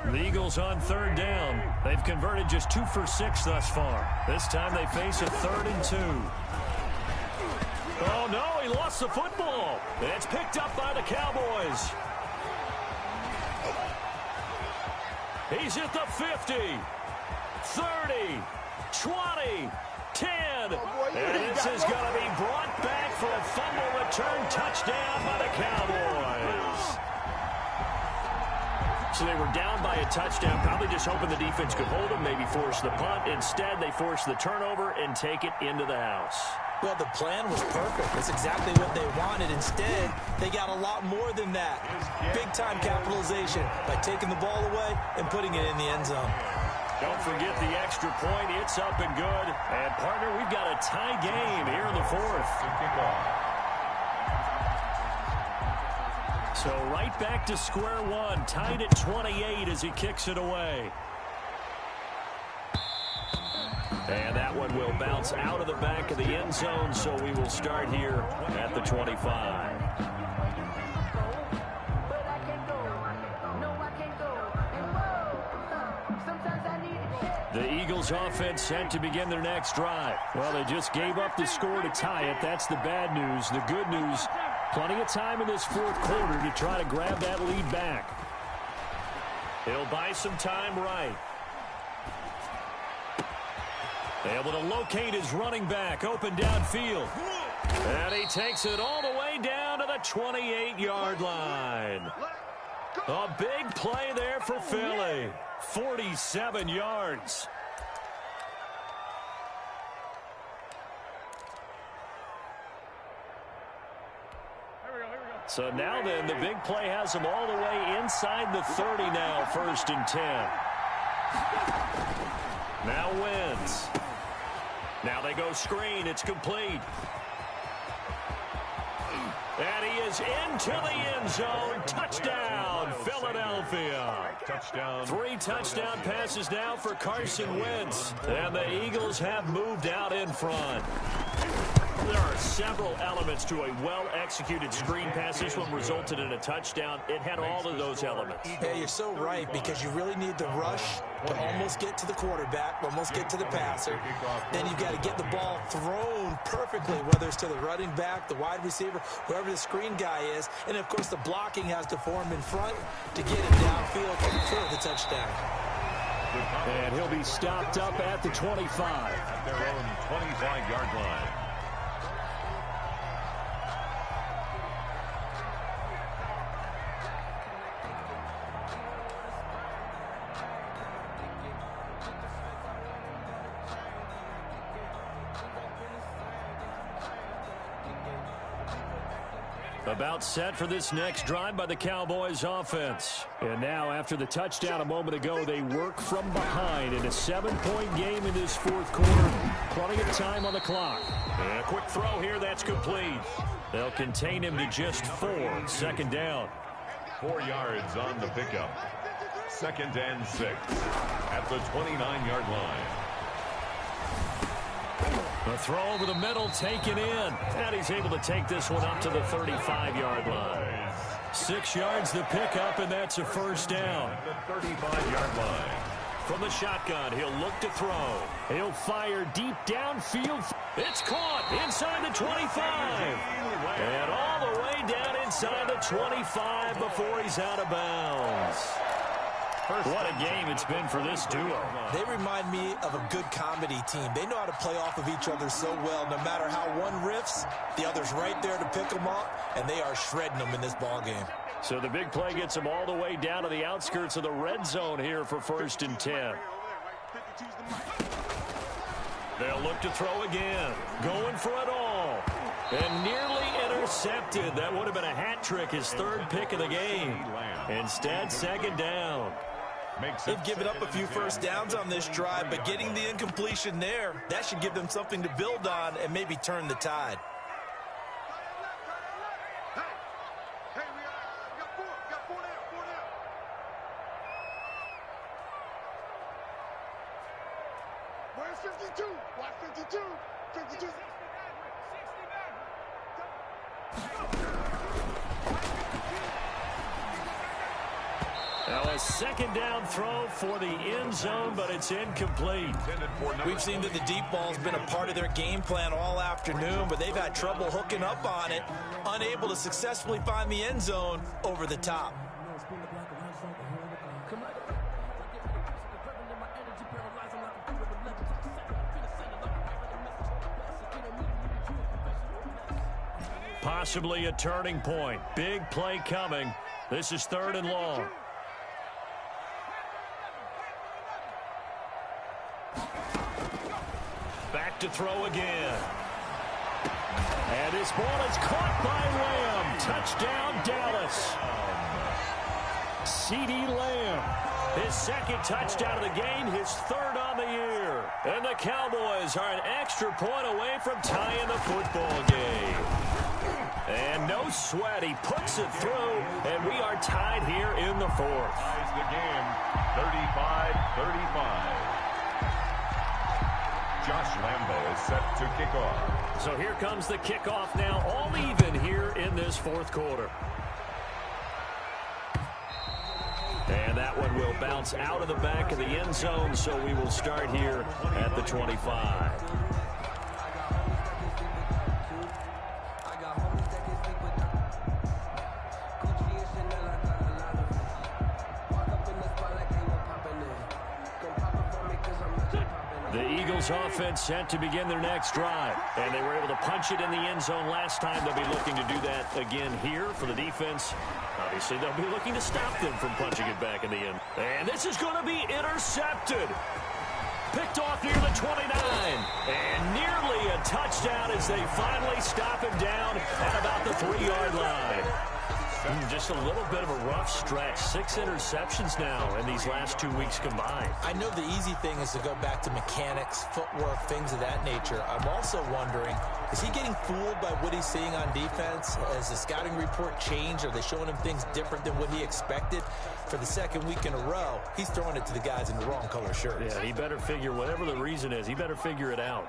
The Eagles on 3rd down. They've converted just 2 for 6 thus far. This time they face a 3rd and 2. Oh, no, he lost the football. It's picked up by the Cowboys. He's at the 50, 30, 20, 10. And this is going to be brought back for a fumble return touchdown by the Cowboys. So they were down by a touchdown, probably just hoping the defense could hold them, maybe force the punt. Instead, they force the turnover and take it into the house. Well, the plan was perfect. That's exactly what they wanted. Instead, they got a lot more than that. Big-time capitalization by taking the ball away and putting it in the end zone. Don't forget the extra point. It's up and good. And, partner, we've got a tie game here in the 4th. So right back to square one, tied at 28 as he kicks it away. And that one will bounce out of the back of the end zone, so we will start here at the 25. The Eagles offense set to begin their next drive. Well, they just gave up the score to tie it. That's the bad news. The good news, plenty of time in this 4th quarter to try to grab that lead back. He'll buy some time right. Able to locate his running back, open downfield. And he takes it all the way down to the 28-yard line. A big play there for Philly. 47 yards. So now then, the big play has him all the way inside the 30 now, 1st and 10. Now wins. Now they go screen. It's complete. And he is into the end zone. Touchdown, Philadelphia. Touchdown. 3 touchdown passes now for Carson Wentz. And the Eagles have moved out in front. There are several elements to a well-executed screen pass. This one resulted in a touchdown. It had all of those elements. Yeah, you're so right, because you really need the rush to almost get to the quarterback, almost get to the passer. Then you've got to get the ball thrown perfectly, whether it's to the running back, the wide receiver, whoever the screen guy is. And, of course, the blocking has to form in front to get him downfield for the touchdown. And he'll be stopped up at the 25. At their own 25-yard line. About set for this next drive by the Cowboys offense. And now after the touchdown a moment ago, they work from behind in a 7-point game in this 4th quarter. Plenty of time on the clock. And a quick throw here, that's complete. They'll contain him to just 4. 2nd down. 4 yards on the pickup. 2nd and 6 at the 29-yard line. The throw over the middle taken in. And he's able to take this one up to the 35-yard line. 6 yards the pickup, and that's a 1st down. At the 35-yard line. From the shotgun, he'll look to throw. He'll fire deep downfield. It's caught inside the 25. And all the way down inside the 25 before he's out of bounds. What a game it's been for this duo. They remind me of a good comedy team. They know how to play off of each other so well. No matter how one riffs, the other's right there to pick them up, and they are shredding them in this ball game. So the big play gets them all the way down to the outskirts of the red zone here for 1st and 10. They'll look to throw again. Going for it all. And nearly intercepted. That would have been a hat trick, his 3rd pick of the game. Instead, 2nd down. They've given up a few first downs on this drive, but getting the incompletion there, that should give them something to build on and maybe turn the tide. Where's 52? Watch 52. 52. Now a 2nd down throw for the end zone, but it's incomplete. We've seen that the deep ball's been a part of their game plan all afternoon, but they've had trouble hooking up on it, unable to successfully find the end zone over the top. Possibly a turning point. Big play coming. This is 3rd and long. Back to throw again. And this ball is caught by Lamb. Touchdown, Dallas. CeeDee Lamb. His 2nd touchdown of the game, his 3rd on the year. And the Cowboys are an extra point away from tying the football game. And no sweat, he puts it through, and we are tied here in the 4th. Ties the game, 35-35. Josh Lambo is set to kick off. So here comes the kickoff now, all even here in this 4th quarter. And that one will bounce out of the back of the end zone, so we will start here at the 25. The Eagles offense set to begin their next drive. And they were able to punch it in the end zone last time. They'll be looking to do that again here for the defense. Obviously, they'll be looking to stop them from punching it back in the end. And this is going to be intercepted. Picked off near the 29. And nearly a touchdown as they finally stop him down at about the 3-yard line. Just a little bit of a rough stretch. 6 interceptions now in these last 2 weeks combined. I know the easy thing is to go back to mechanics, footwork, things of that nature. I'm also wondering, is he getting fooled by what he's seeing on defense? Has the scouting report changed? Are they showing him things different than what he expected? For the 2nd week in a row, he's throwing it to the guys in the wrong color shirts. Yeah, he better figure, whatever the reason is, he better figure it out.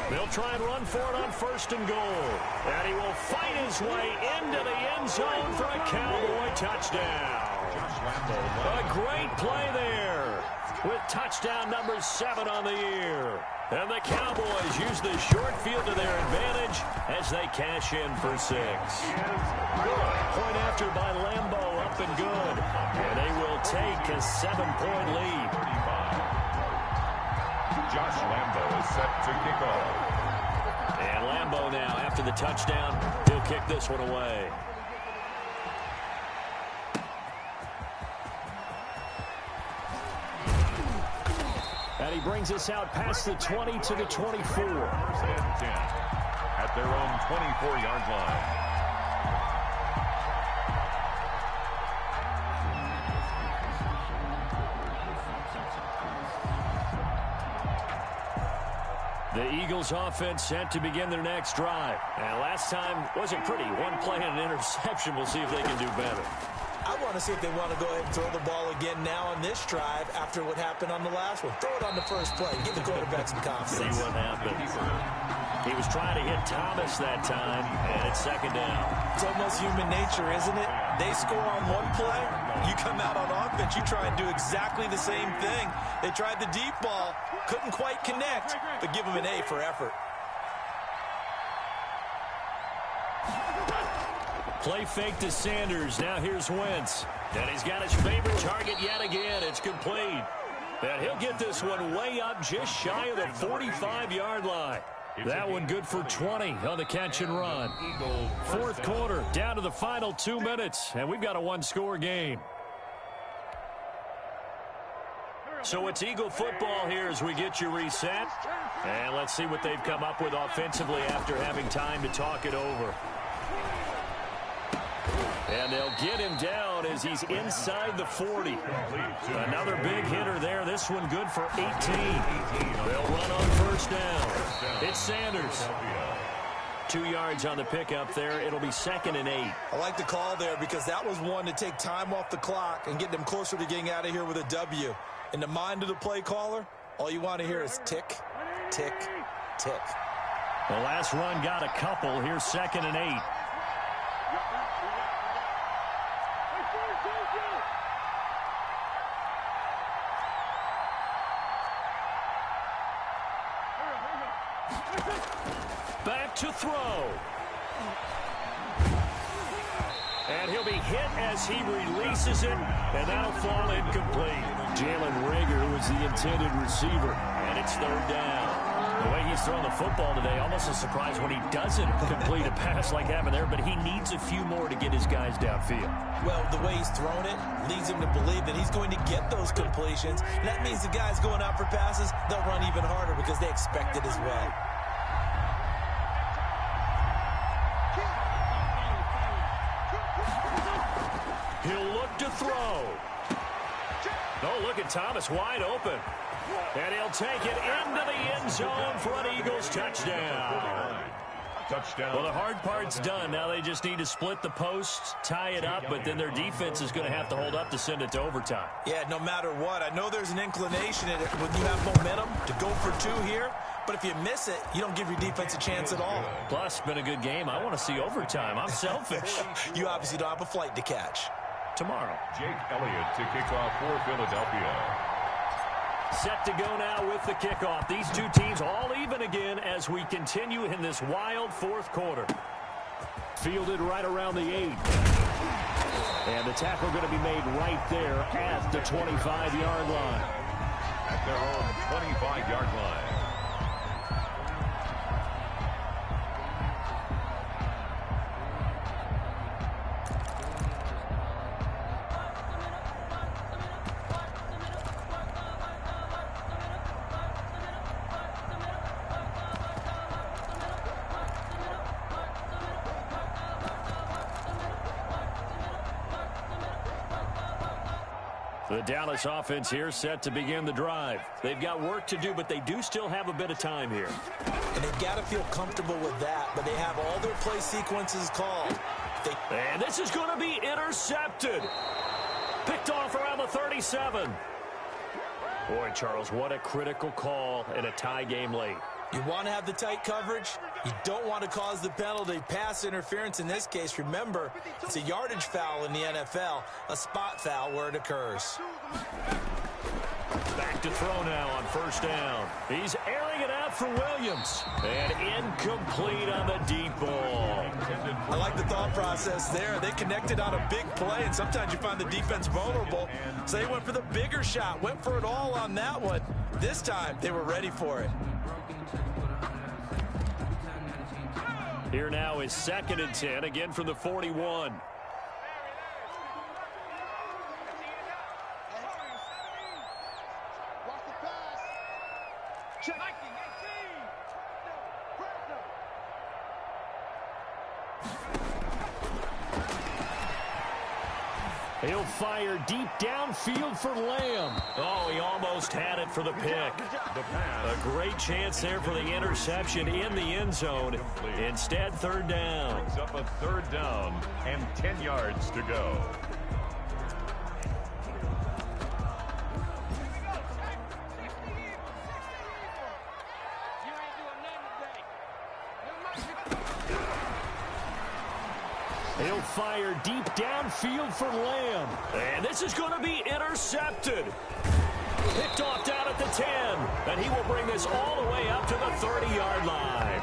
They'll try and run for it on 1st and goal. And he will fight his way into the end zone for a Cowboy touchdown. A great play there with touchdown number 7 on the year. And the Cowboys use the short field to their advantage as they cash in for 6. Point after by Lambo, up and good. And they will take a 7-point lead. Josh Lambo is set to kick off. And Lambo now, after the touchdown, he'll kick this one away. And he brings us out past the 20 to the 24. 1st and 10 at their own 24-yard line. The Eagles offense set to begin their next drive. And last time wasn't pretty. One play and an interception. We'll see if they can do better. I want to see if they want to go ahead and throw the ball again now on this drive after what happened on the last one. Throw it on the first play. Give the quarterback some confidence. See what happens. He was trying to hit Thomas that time, and it's second down. It's almost human nature, isn't it? They score on one play, you come out on offense, you try and do exactly the same thing. They tried the deep ball, couldn't quite connect, but give them an A for effort. Play fake to Sanders. Now here's Wentz. And he's got his favorite target yet again. It's complete. And he'll get this one way up just shy of the 45-yard line. That one good for 20 on the catch and run. Fourth quarter, down to the final 2 minutes, and we've got a one-score game. So it's Eagle football here as we get you reset. And let's see what they've come up with offensively after having time to talk it over. And they'll get him down as he's inside the 40. Another big hitter there. This one good for 18. They'll run on first down. It's Sanders. 2 yards on the pickup there. It'll be 2nd and 8. I like the call there because that was one to take time off the clock and get them closer to getting out of here with a W. In the mind of the play caller, all you want to hear is tick, tick, tick. The last run got a couple. Here's 2nd and 8. Back to throw. And he'll be hit as he releases it, and that'll fall incomplete. Jalen Reagor was the intended receiver, and it's 3rd down. The way he's throwing the football today, almost a surprise when he doesn't complete a pass like happened there, but he needs a few more to get his guys downfield. Well, the way he's thrown it leads him to believe that he's going to get those completions. And that means the guys going out for passes, they'll run even harder because they expect it as well. He'll look to throw. Oh, look at Thomas wide open. And he'll take it into the end zone for an Eagles touchdown. Well, the hard part's done. Now they just need to split the posts, tie it up, but then their defense is going to have to hold up to send it to overtime. Yeah, no matter what. I know there's an inclination in it when you have momentum to go for 2 here, but if you miss it, you don't give your defense a chance at all. Plus, been a good game. I want to see overtime. I'm selfish. You obviously don't have a flight to catch. Tomorrow. Jake Elliott to kick off for Philadelphia. Set to go now with the kickoff. These two teams all even again as we continue in this wild fourth quarter. Fielded right around the 8. And the tackle going to be made right there at the 25-yard line. At their own 25-yard line. The Dallas offense here set to begin the drive. They've got work to do, but they do still have a bit of time here. And they've got to feel comfortable with that, but they have all their play sequences called. And this is going to be intercepted. Picked off around the 37. Boy, Charles, what a critical call in a tie game late. You want to have the tight coverage. You don't want to cause the penalty. Pass interference in this case, remember, it's a yardage foul in the NFL, a spot foul where it occurs. Back to throw now on first down. He's airing it out for Williams. And incomplete on the deep ball. I like the thought process there. They connected on a big play, and sometimes you find the defense vulnerable. So they went for the bigger shot, went for it all on that one. This time, they were ready for it. Here now is 2nd and 10, again from the 41. He'll fire deep downfield for Lamb. Oh, he almost had it for the pick. A great chance there for the interception in the end zone. Instead, 3rd down. Brings up a 3rd down and 10 yards to go. He'll fire deep downfield for Lamb. And this is going to be intercepted. Picked off down at the 10. And he will bring this all the way up to the 30-yard line.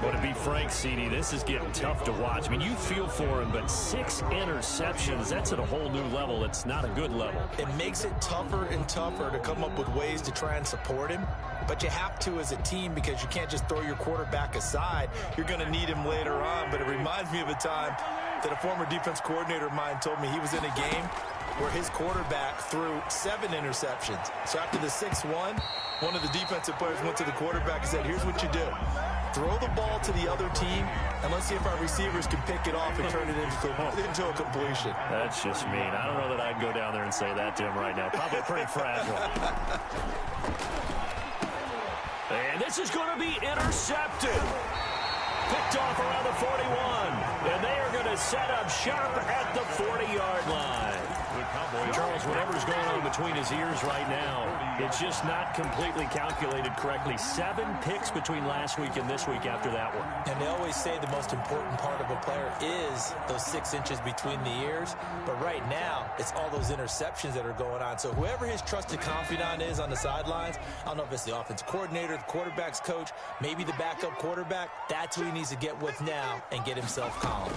But to be frank, CD, this is getting tough to watch. I mean, you feel for him, but 6 interceptions, that's at a whole new level. It's not a good level. It makes it tougher and tougher to come up with ways to try and support him. But you have to as a team because you can't just throw your quarterback aside. You're going to need him later on. But it reminds me of a time that a former defense coordinator of mine told me he was in a game where his quarterback threw 7 interceptions. So after the 6th one of the defensive players went to the quarterback and said, here's what you do. Throw the ball to the other team, and let's see if our receivers can pick it off and turn it into a completion. That's just mean. I don't know that I'd go down there and say that to him right now. Probably pretty fragile. And this is going to be intercepted. Picked off around the 41. And they are going to set up shop at the 40-yard line. Charles, whatever's going on between his ears right now, it's just not completely calculated correctly. 7 picks between last week and this week after that one. And they always say the most important part of a player is those 6 inches between the ears. But right now, it's all those interceptions that are going on. So whoever his trusted confidant is on the sidelines, I don't know if it's the offense coordinator, the quarterback's coach, maybe the backup quarterback, that's who he needs to get with now and get himself calm.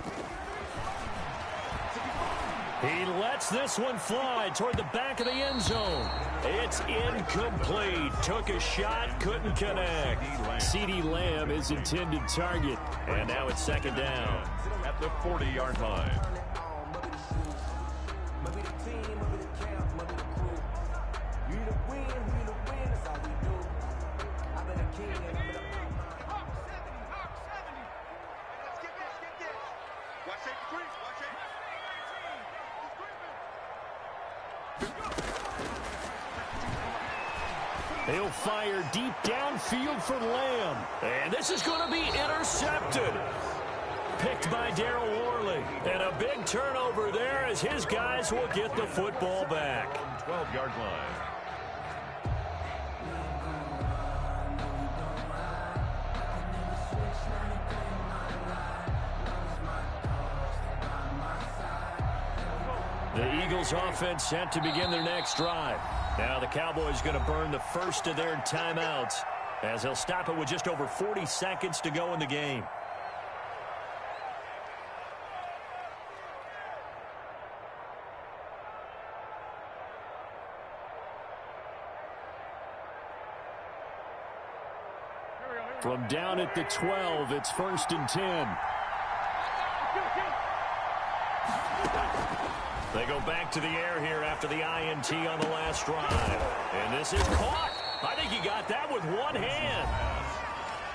He lets this one fly toward the back of the end zone. It's incomplete. Took a shot, couldn't connect. CeeDee Lamb is intended target. And now it's 2nd down. At the 40-yard line. He'll fire deep downfield for Lamb. And this is going to be intercepted. Picked by Darryl Worley. And a big turnover there as his guys will get the football back. 12-yard line. The Eagles offense set to begin their next drive. Now the Cowboys going to burn the first of their timeouts as they'll stop it with just over 40 seconds to go in the game. From down at the 12, it's 1st and 10. They go back to the air here after the INT on the last drive. And this is caught. I think he got that with one hand.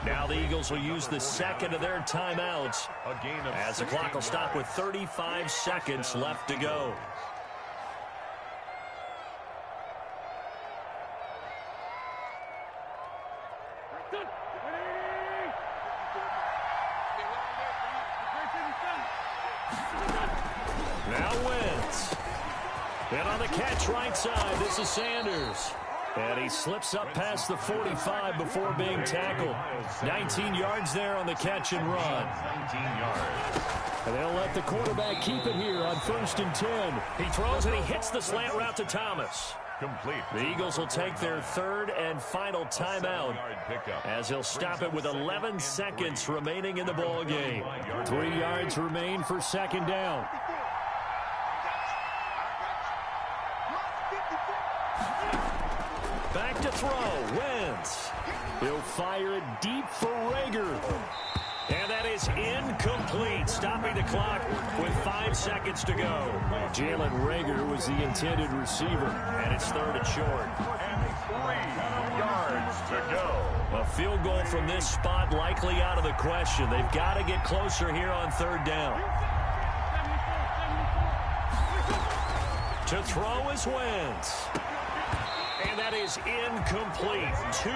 Now the Eagles will use the second of their timeouts as the clock will stop with 35 seconds left to go. And on the catch right side, this is Sanders. And he slips up past the 45 before being tackled. 19 yards there on the catch and run. 19 yards. And they'll let the quarterback keep it here on 1st and 10. He throws and he hits the slant route to Thomas. Complete. The Eagles will take their 3rd and final timeout as they'll stop it with 11 seconds remaining in the ball game. 3 yards remain for 2nd down. Back to throw. Wentz. He'll fire it deep for Rager. And that is incomplete, stopping the clock with 5 seconds to go. Jalen Rager was the intended receiver, and it's 3rd and short. And 3 yards to go. A field goal from this spot likely out of the question. They've got to get closer here on 3rd down. To throw is Wentz. And that is incomplete. 2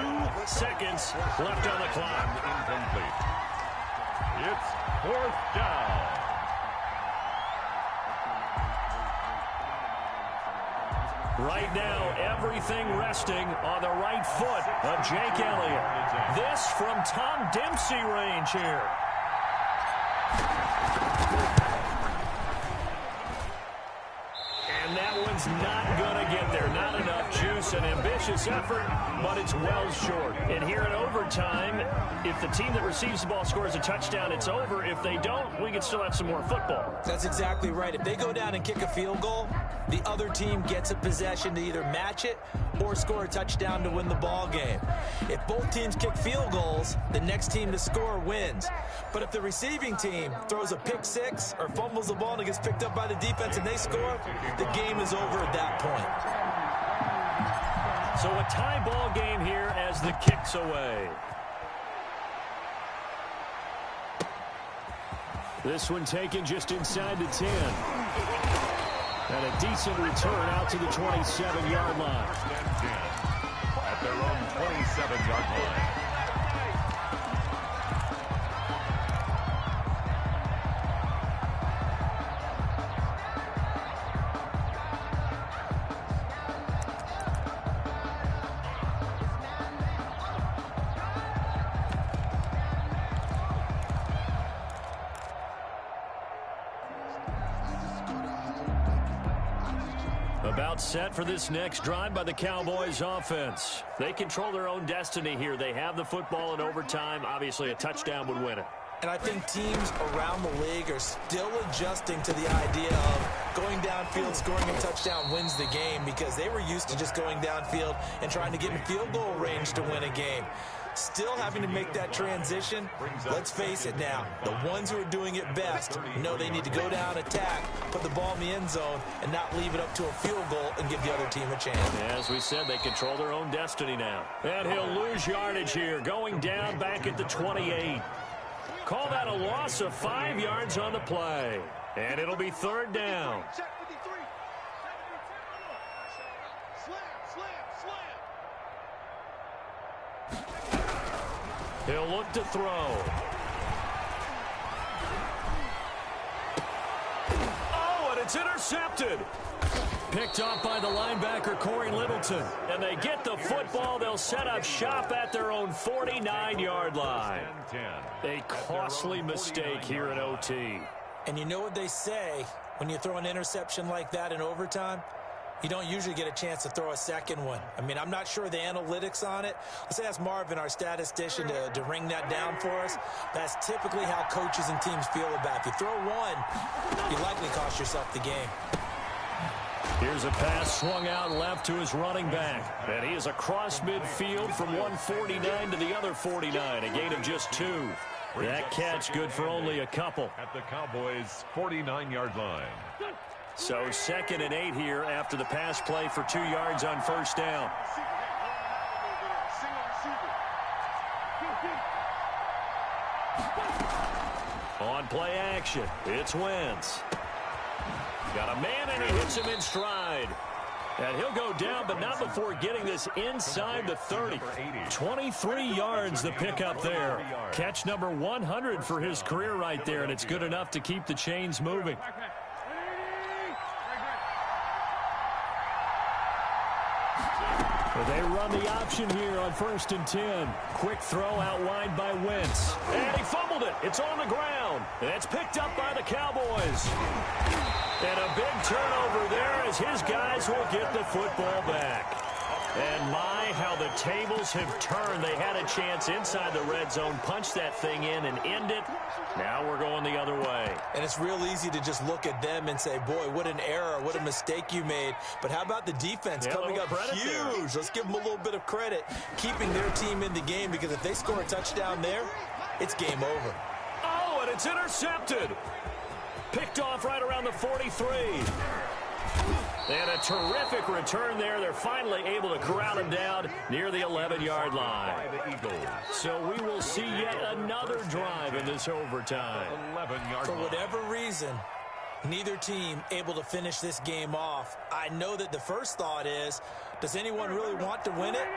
seconds left on the clock. Incomplete. It's 4th down. Right now, everything resting on the right foot of Jake Elliott. This from Tom Dempsey range here. one's not going to get there. Not enough juice, an ambitious effort, but it's well short. And here in overtime, if the team that receives the ball scores a touchdown, it's over. If they don't, we can still have some more football. That's exactly right. If they go down and kick a field goal, the other team gets a possession to either match it or score a touchdown to win the ball game. If both teams kick field goals, the next team to score wins. But if the receiving team throws a pick six or fumbles the ball and it gets picked up by the defense and they score, the game is over at that point. So a tie ball game here as the kick's away. This one taken just inside the 10. And a decent return out to the 27-yard line. At their own 27-yard line. About set for this next drive by the Cowboys offense. They control their own destiny here. They have the football in overtime. Obviously, a touchdown would win it. And I think teams around the league are still adjusting to the idea of going downfield, scoring a touchdown wins the game, because they were used to just going downfield and trying to get in field goal range to win a game. Still having to make that transition. Let's face it now, the ones who are doing it best know they need to go down, attack, put the ball in the end zone, and not leave it up to a field goal and give the other team a chance. As we said, they control their own destiny now. And he'll lose yardage here, going down back at the 28. Call that a loss of 5 yards on the play. And it'll be third down. He'll look to throw. Oh, and it's intercepted. Picked off by the linebacker, Corey Littleton. And they get the football. They'll set up shop at their own 49-yard line. A costly mistake here in OT. And you know what they say, when you throw an interception like that in overtime, you don't usually get a chance to throw a second one. I mean, I'm not sure the analytics on it. Let's ask Marvin, our statistician, to ring that down for us. That's typically how coaches and teams feel about it. If you throw one, you likely cost yourself the game. Here's a pass swung out left to his running back. And he is across midfield from one 49 to the other 49. A gain of just 2. That catch good for only a couple. At the Cowboys' 49-yard line. So 2nd and 8 here after the pass play for 2 yards on first down. On play action, it's Wentz. Got a man and he hits him in stride. And he'll go down, but not before getting this inside the 30. 23 yards the pickup there. Catch number 100 for his career right there, and it's good enough to keep the chains moving. They run the option here on 1st and 10. Quick throw out wide by Wentz. And he fumbled it. It's on the ground. And it's picked up by the Cowboys. And a big turnover there as his guys will get the football back. And my, how the tables have turned. They had a chance inside the red zone, punch that thing in and end it. Now we're going the other way. And it's real easy to just look at them and say, boy, what an error, what a mistake you made. But how about the defense coming up huge? Let's give them a little bit of credit, keeping their team in the game, because if they score a touchdown there, it's game over. Oh, and it's intercepted. Picked off right around the 43. And a terrific return there. They're finally able to corral him down near the 11-yard line. So we will see yet another drive in this overtime. For whatever reason, neither team able to finish this game off. I know that the first thought is, does anyone really want to win it?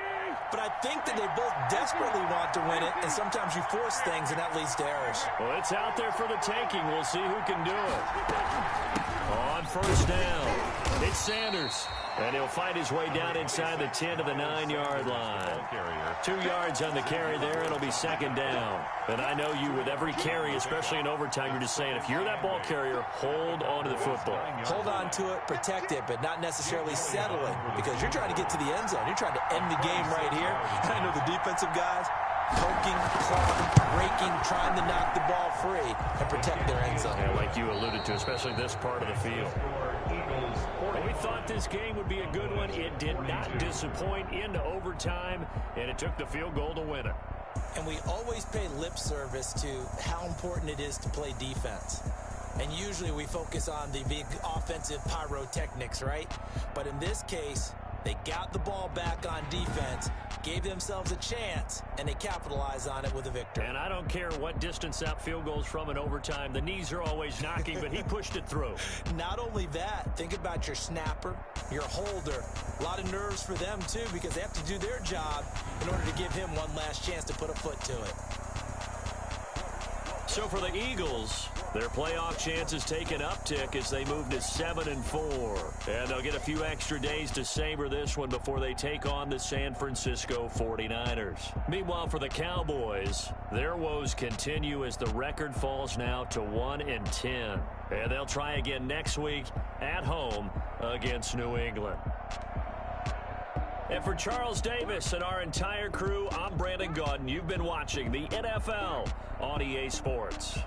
But I think that they both desperately want to win it, and sometimes you force things, and that leads to errors. Well, it's out there for the taking. We'll see who can do it. On first down, it's Sanders. And he'll fight his way down inside the 10 to the 9-yard line. 2 yards on the carry there. It'll be second down. And I know you, with every carry, especially in overtime, you're just saying, if you're that ball carrier, hold on to the football. Hold on to it, protect it, but not necessarily settling, because you're trying to get to the end zone. You're trying to end the game right here. And I know the defensive guys poking, clawing, breaking, trying to knock the ball free and protect their end zone. Yeah, like you alluded to, especially this part of the field. Well, we thought this game would be a good one. It did not disappoint into overtime, and it took the field goal to win it. And we always pay lip service to how important it is to play defense. And usually we focus on the big offensive pyrotechnics, right? But in this case, they got the ball back on defense, gave themselves a chance, and they capitalized on it with a victory. And I don't care what distance that field goes from in overtime. The knees are always knocking, but he pushed it through. Not only that, think about your snapper, your holder. A lot of nerves for them, too, because they have to do their job in order to give him one last chance to put a foot to it. So for the Eagles, their playoff chances take an uptick as they move to 7-4. And they'll get a few extra days to savor this one before they take on the San Francisco 49ers. Meanwhile, for the Cowboys, their woes continue as the record falls now to 1-10. And they'll try again next week at home against New England. And for Charles Davis and our entire crew, I'm Brandon Gaudin. You've been watching the NFL on EA Sports.